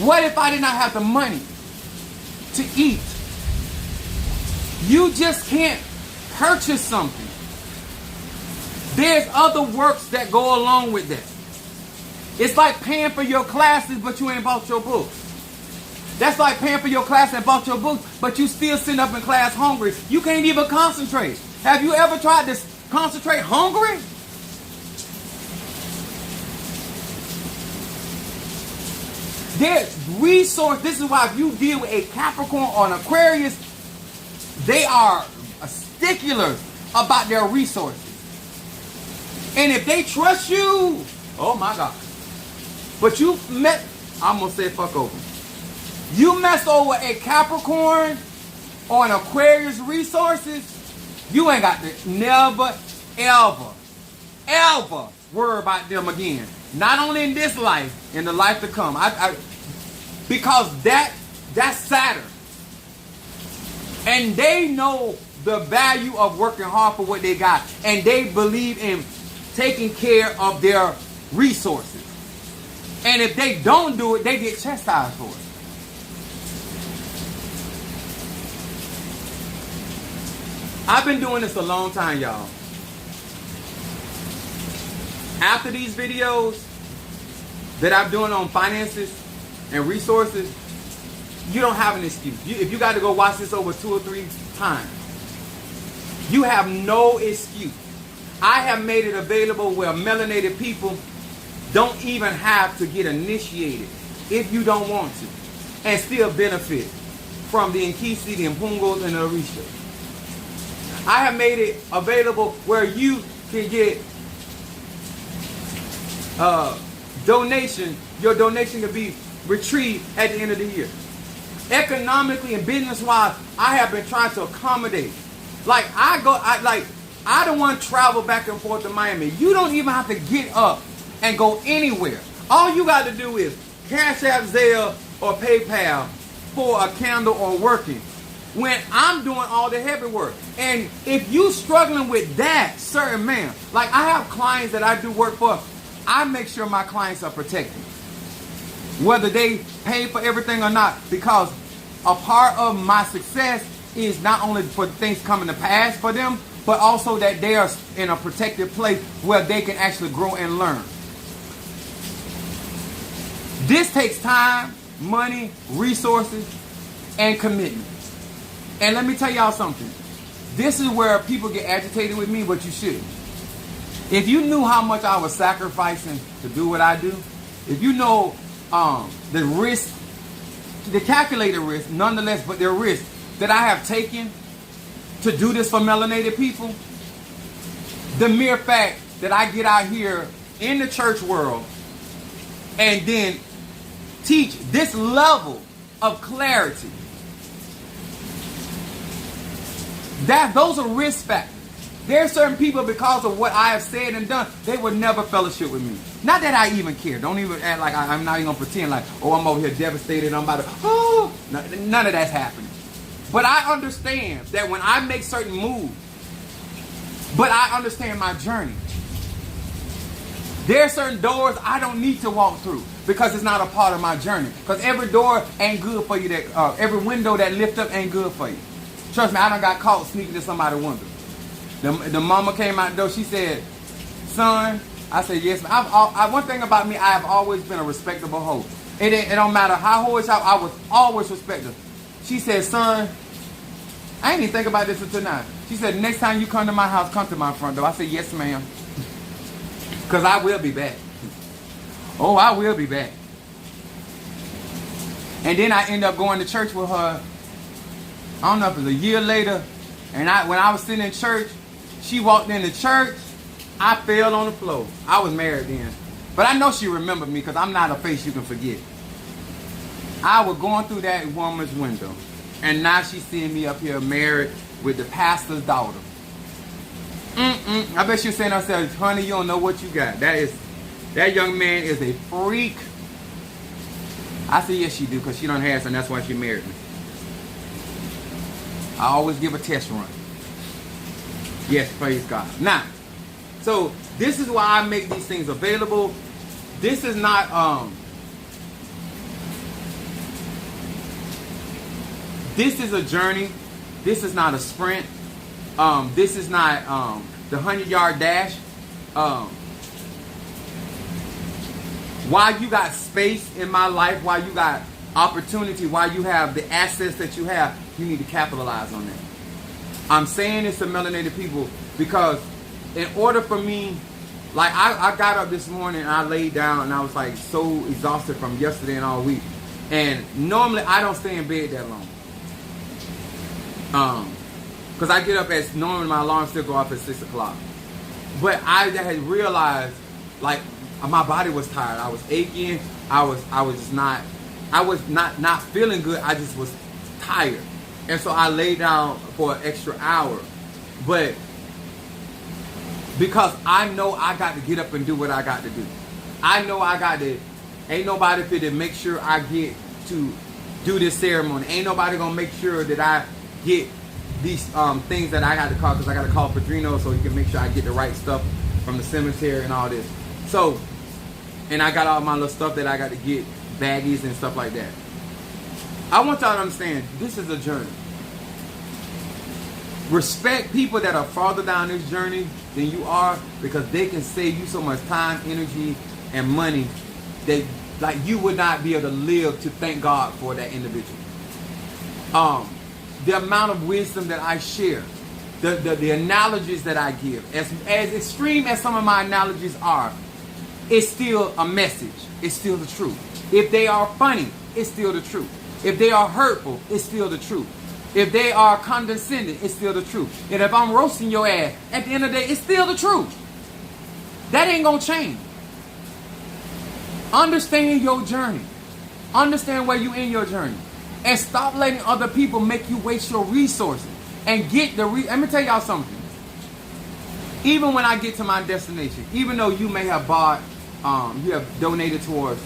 What if I did not have the money to eat? You just can't purchase something. There's other works that go along with that. It's like paying for your classes, but you ain't bought your books. That's like paying for your class and bought your books, but you still sitting up in class hungry. You can't even concentrate. Have you ever tried to concentrate hungry? There's resource. This is why if you deal with a Capricorn or an Aquarius, they are sticklers about their resources. And if they trust you, oh my God. But you met, I'm going to say fuck over. You mess over a Capricorn or an Aquarius resources, you ain't got to never, ever worry about them again. Not only in this life, in the life to come. Because that's Saturn. And they know the value of working hard for what they got. And they believe in taking care of their resources. And if they don't do it, they get chastised for it. I've been doing this a long time, y'all. After these videos that I'm doing on finances and resources, you don't have an excuse. If you got to go watch this over 2 or 3 times, you have no excuse. I have made it available where melanated people don't even have to get initiated if you don't want to, and still benefit from the Nkisi, the Mpungos, and the Orisha. I have made it available where you can get donation. Your donation can be retrieved at the end of the year. Economically and business-wise, I have been trying to accommodate. Like I don't want to travel back and forth to Miami. You don't even have to get up and go anywhere. All you got to do is Cash App, Zelle, or PayPal for a candle or working. When I'm doing all the heavy work. And if you struggling with that, certain man, like I have clients that I do work for, I make sure my clients are protected. Whether they pay for everything or not, because a part of my success is not only for things coming to pass for them, but also that they are in a protected place where they can actually grow and learn. This takes time, money, resources, and commitment. And let me tell y'all something. This is where people get agitated with me, but you shouldn't. If you knew how much I was sacrificing to do what I do, if you know the risk, the calculated risk, nonetheless, but the risk that I have taken to do this for melanated people, the mere fact that I get out here in the church world and then teach this level of clarity, those are risk factors. There are certain people, because of what I have said and done, they would never fellowship with me. Not that I even care. Don't even act like I'm not even gonna pretend like, oh, I'm over here devastated. I'm about to, oh, none of that's happening. But I understand that when I make certain moves, but I understand my journey. There are certain doors I don't need to walk through because it's not a part of my journey. Because every door ain't good for you. That every window that lift up ain't good for you. Trust me, I done got caught sneaking to somebody's window. The mama came out the door. She said, "Son," I said, "Yes." One thing about me, I have always been a respectable hoe. It don't matter how hoish I was always respectable. She said, "Son," I ain't even think about this until now. She said, "Next time you come to my house, come to my front door." I said, "Yes, ma'am." Because I will be back. Oh, I will be back. And then I end up going to church with her. I don't know if it was a year later. And when I was sitting in church, she walked into church. I fell on the floor. I was married then. But I know she remembered me because I'm not a face you can forget. I was going through that woman's window. And now she's seeing me up here married with the pastor's daughter. I bet she's saying to herself, "Honey, you don't know what you got. That young man is a freak." I said, "Yes, she do, because she don't have, and that's why she married me." I always give a test run. Yes, praise God. Now, so this is why I make these things available. This is not this is a journey. This is not a sprint. This is not the 100-yard dash. While you got space in my life, while you got opportunity, while you have the assets that you have, you need to capitalize on that. I'm saying this to melanated people because in order for me, like I got up this morning and I laid down and I was like so exhausted from yesterday and all week. And normally I don't stay in bed that long. Because I get up at, normally my alarm still go off at 6 o'clock. But I had realized, like, my body was tired. I was aching. I was not feeling good. I just was tired. And so I laid down for an extra hour. But because I know I got to get up and do what I got to do. I know I got to, ain't nobody fit to make sure I get to do this ceremony. Ain't nobody gonna make sure that I get these things that I got to call, because I got to call Padrino so he can make sure I get the right stuff from the cemetery and all this. So, and I got all my little stuff that I got to get, baggies and stuff like that. I want y'all to understand, this is a journey. Respect people that are farther down this journey than you are, because they can save you so much time, energy, and money that like you would not be able to live to thank God for that individual. The amount of wisdom that I share, the analogies that I give, as extreme as some of my analogies are, it's still a message. It's still the truth. If they are funny, it's still the truth. If they are hurtful, it's still the truth. If they are condescending, it's still the truth. And if I'm roasting your ass, at the end of the day, it's still the truth. That ain't gonna change. Understand your journey. Understand where you in your journey. And stop letting other people make you waste your resources. And get the let me tell y'all something. Even when I get to my destination, even though you may have bought, you have donated towards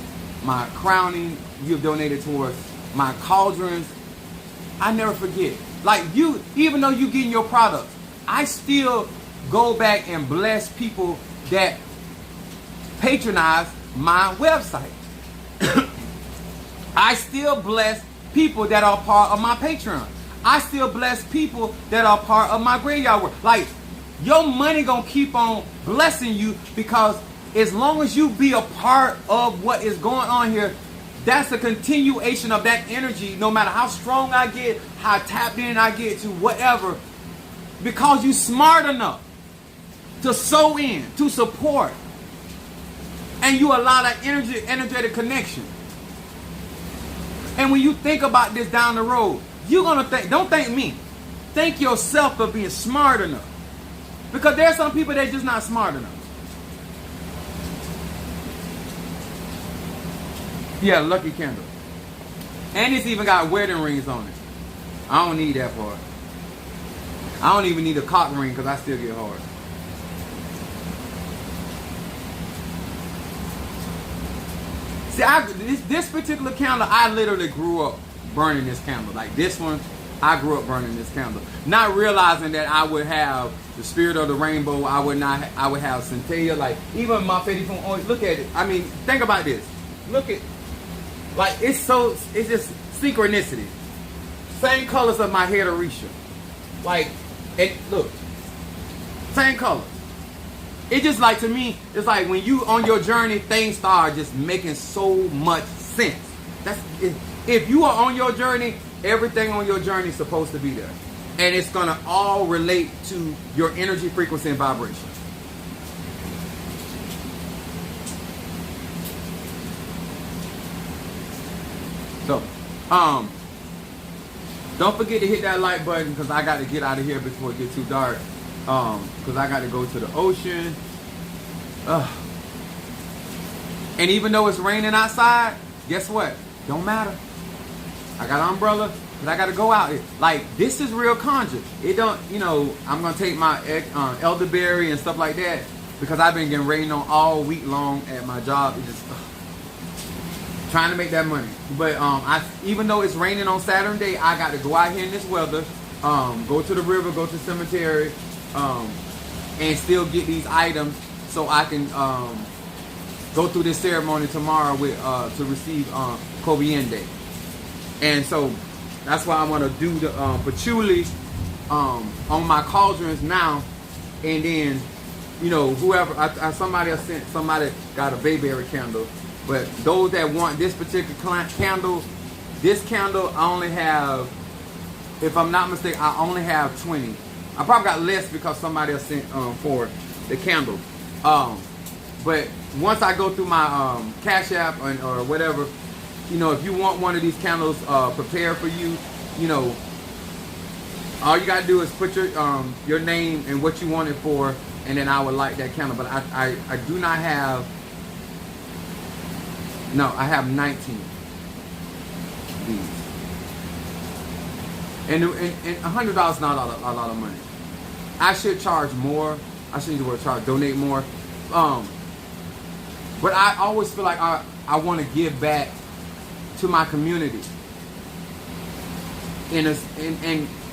my crowning, you have donated towards my cauldrons, I never forget. Like you, even though you getting your products, I still go back and bless people that patronize my website. I still bless people that are part of my Patreon. I still bless people that are part of my graveyard work. Like, your money gonna keep on blessing you, because as long as you be a part of what is going on here, that's a continuation of that energy, no matter how strong I get, how tapped in I get to whatever, because you smart enough to sow in, to support, and you allow that energetic connection. And when you think about this down the road, you're gonna think, don't thank me, thank yourself for being smart enough. Because there are some people that are just not smart enough. Yeah, lucky candle. And it's even got wedding rings on it. I don't need that part. I don't even need a cock ring because I still get hard. See, this particular candle, I literally grew up burning this candle. Like this one, I grew up burning this candle, not realizing that I would have the spirit of the rainbow. I would have centella. Like even my Fetty from orange. Look at it. I mean, think about this. Look at, like it's just synchronicity. Same colors of my hair to Risha. Like, look, same colors. It just like, to me, it's like when you on your journey, things start just making so much sense. If you are on your journey, everything on your journey is supposed to be there. And it's going to all relate to your energy, frequency, and vibration. So, don't forget to hit that like button, because I got to get out of here before it gets too dark. Because I got to go to the ocean. And even though it's raining outside, guess what? Don't matter. I got an umbrella, but I got to go out here. Like, this is real conjure. It don't, I'm going to take my elderberry and stuff like that, because I've been getting rained on all week long at my job. It's just trying to make that money. But even though it's raining on Saturday, I got to go out here in this weather, go to the river, go to the cemetery, and still get these items so I can go through this ceremony tomorrow with to receive Kobiende. And so that's why I want to do the patchouli on my cauldrons now, and then whoever somebody got a bayberry candle, but those that want this particular candle, this candle I only have, if I'm not mistaken, I only have 20. I probably got less because somebody else sent for the candle. But once I go through my Cash App or whatever, if you want one of these candles prepared for you, all you gotta do is put your name and what you want it for, and then I would light that candle. But I do not have. No, I have 19 of these. And $100 is not a lot of money. I should charge more. I shouldn't use the word charge. Donate more. But I always feel like I want to give back to my community. And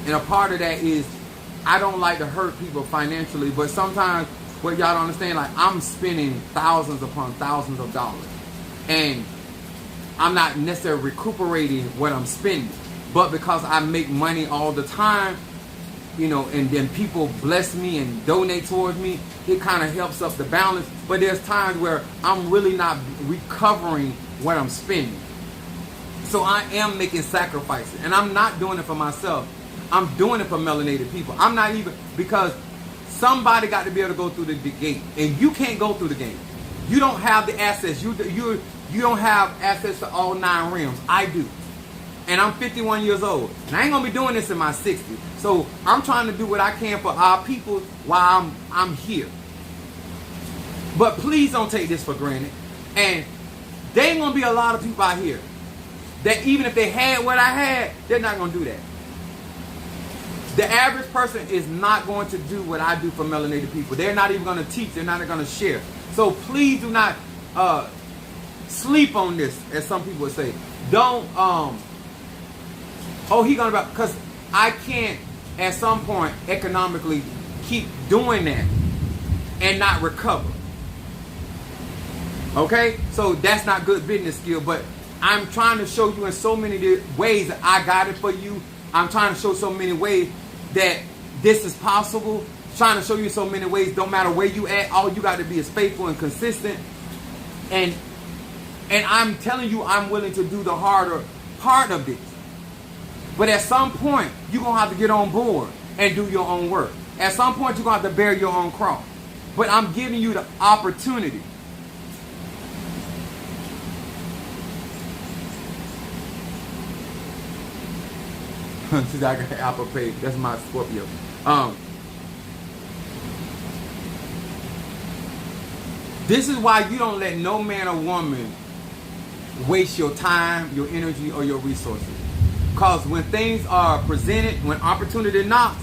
a part of that is I don't like to hurt people financially. But sometimes what y'all don't understand, like I'm spending thousands upon thousands of dollars, and I'm not necessarily recuperating what I'm spending. But because I make money all the time, and then people bless me and donate towards me, it kind of helps up the balance. But there's times where I'm really not recovering what I'm spending. So I am making sacrifices. And I'm not doing it for myself. I'm doing it for melanated people. I'm not even, because somebody got to be able to go through the gate. And you can't go through the gate. You don't have the access. You don't have access to all 9 realms. I do. And I'm 51 years old. And I ain't going to be doing this in my 60s. So I'm trying to do what I can for our people while I'm here. But please don't take this for granted. And there ain't going to be a lot of people out here that even if they had what I had, they're not going to do that. The average person is not going to do what I do for melanated people. They're not even going to teach. They're not going to share. So please do not sleep on this, as some people would say. Don't, because I can't at some point economically keep doing that and not recover. Okay? So that's not good business skill, but I'm trying to show you in so many ways that I got it for you. I'm trying to show so many ways that this is possible. Trying to show you so many ways, don't matter where you at, all you got to be is faithful and consistent. And I'm telling you, I'm willing to do the harder part of this. But at some point, you're going to have to get on board and do your own work. At some point, you're going to have to bear your own cross. But I'm giving you the opportunity. Since I got Apple Pay, that's my Scorpio. This is why you don't let no man or woman waste your time, your energy, or your resources. Because when things are presented, when opportunity knocks,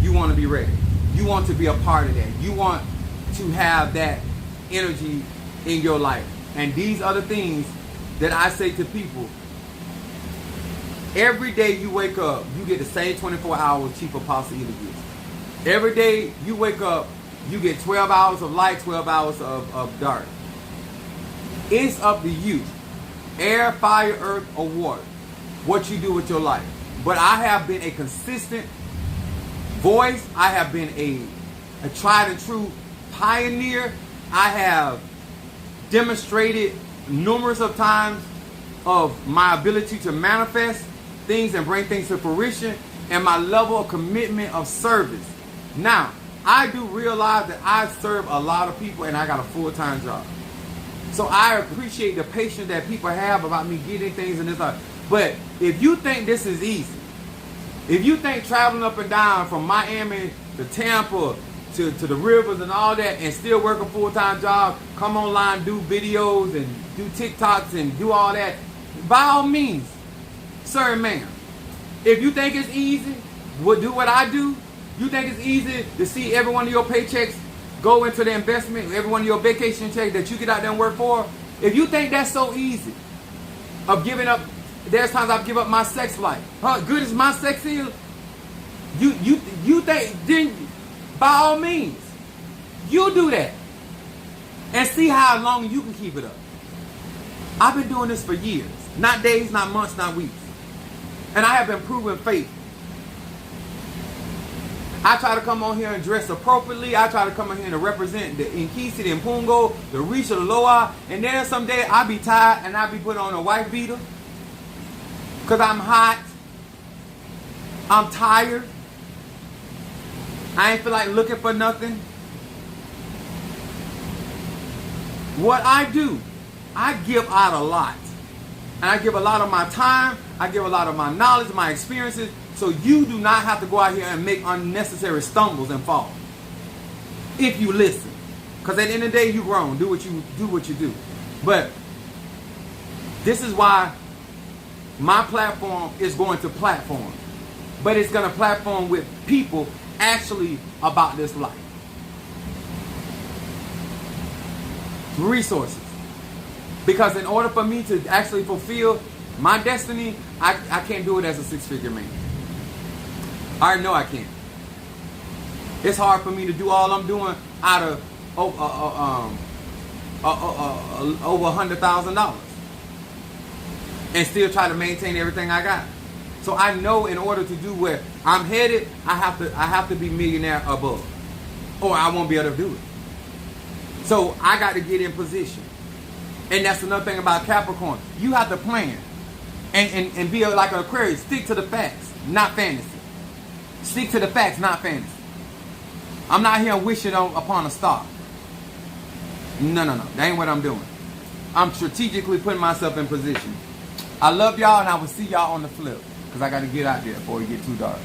you want to be ready. You want to be a part of that. You want to have that energy in your life. And these other things that I say to people, every day you wake up, you get the same 24 hours Chief Apostle Ely gets. Every day you wake up, you get 12 hours of light, 12 hours of dark. It's up to you. Air, fire, earth, or water. What you do with your life. But I have been a consistent voice. I have been a tried and true pioneer. I have demonstrated numerous of times of my ability to manifest things and bring things to fruition, and my level of commitment of service. Now, I do realize that I serve a lot of people and I got a full-time job. So I appreciate the patience that people have about me getting things in this life. But if you think this is easy, if you think traveling up and down from Miami to Tampa to the rivers and all that and still work a full-time job, come online, do videos and do TikToks and do all that, by all means, sir and ma'am, if you think it's easy, do what I do. You think it's easy to see every one of your paychecks go into the investment, every one of your vacation checks that you get out there and work for? If you think that's so easy, of giving up, there's times I've given up my sex life. How good as my sex is? You think, then by all means, you do that. And see how long you can keep it up. I've been doing this for years. Not days, not months, not weeks. And I have been proven faithful. I try to come on here and dress appropriately. I try to come on here and represent the Inkisi, the Impungo, the Risha, the Loa. And then someday I be tired and I be put on a wife beater. Because I'm hot. I'm tired. I ain't feel like looking for nothing. What I do, I give out a lot. And I give a lot of my time. I give a lot of my knowledge, my experiences. So you do not have to go out here and make unnecessary stumbles and fall. If you listen. Because at the end of the day, you're grown. Do what you do. But this is why my platform is going to platform. But it's going to platform with people actually about this life. Resources. Because in order for me to actually fulfill my destiny, I can't do it as a six-figure man. I already know I can't. It's hard for me to do all I'm doing out of over $100,000 and still try to maintain everything I got. So I know in order to do where I'm headed, I have to be millionaire above, or I won't be able to do it. So I got to get in position. And that's another thing about Capricorn. You have to plan and be like an Aquarius. Stick to the facts, not fantasy. Stick to the facts, not fantasy. I'm not here wishing upon a star. No. That ain't what I'm doing. I'm strategically putting myself in position. I love y'all, and I will see y'all on the flip. Because I got to get out there before it get too dark.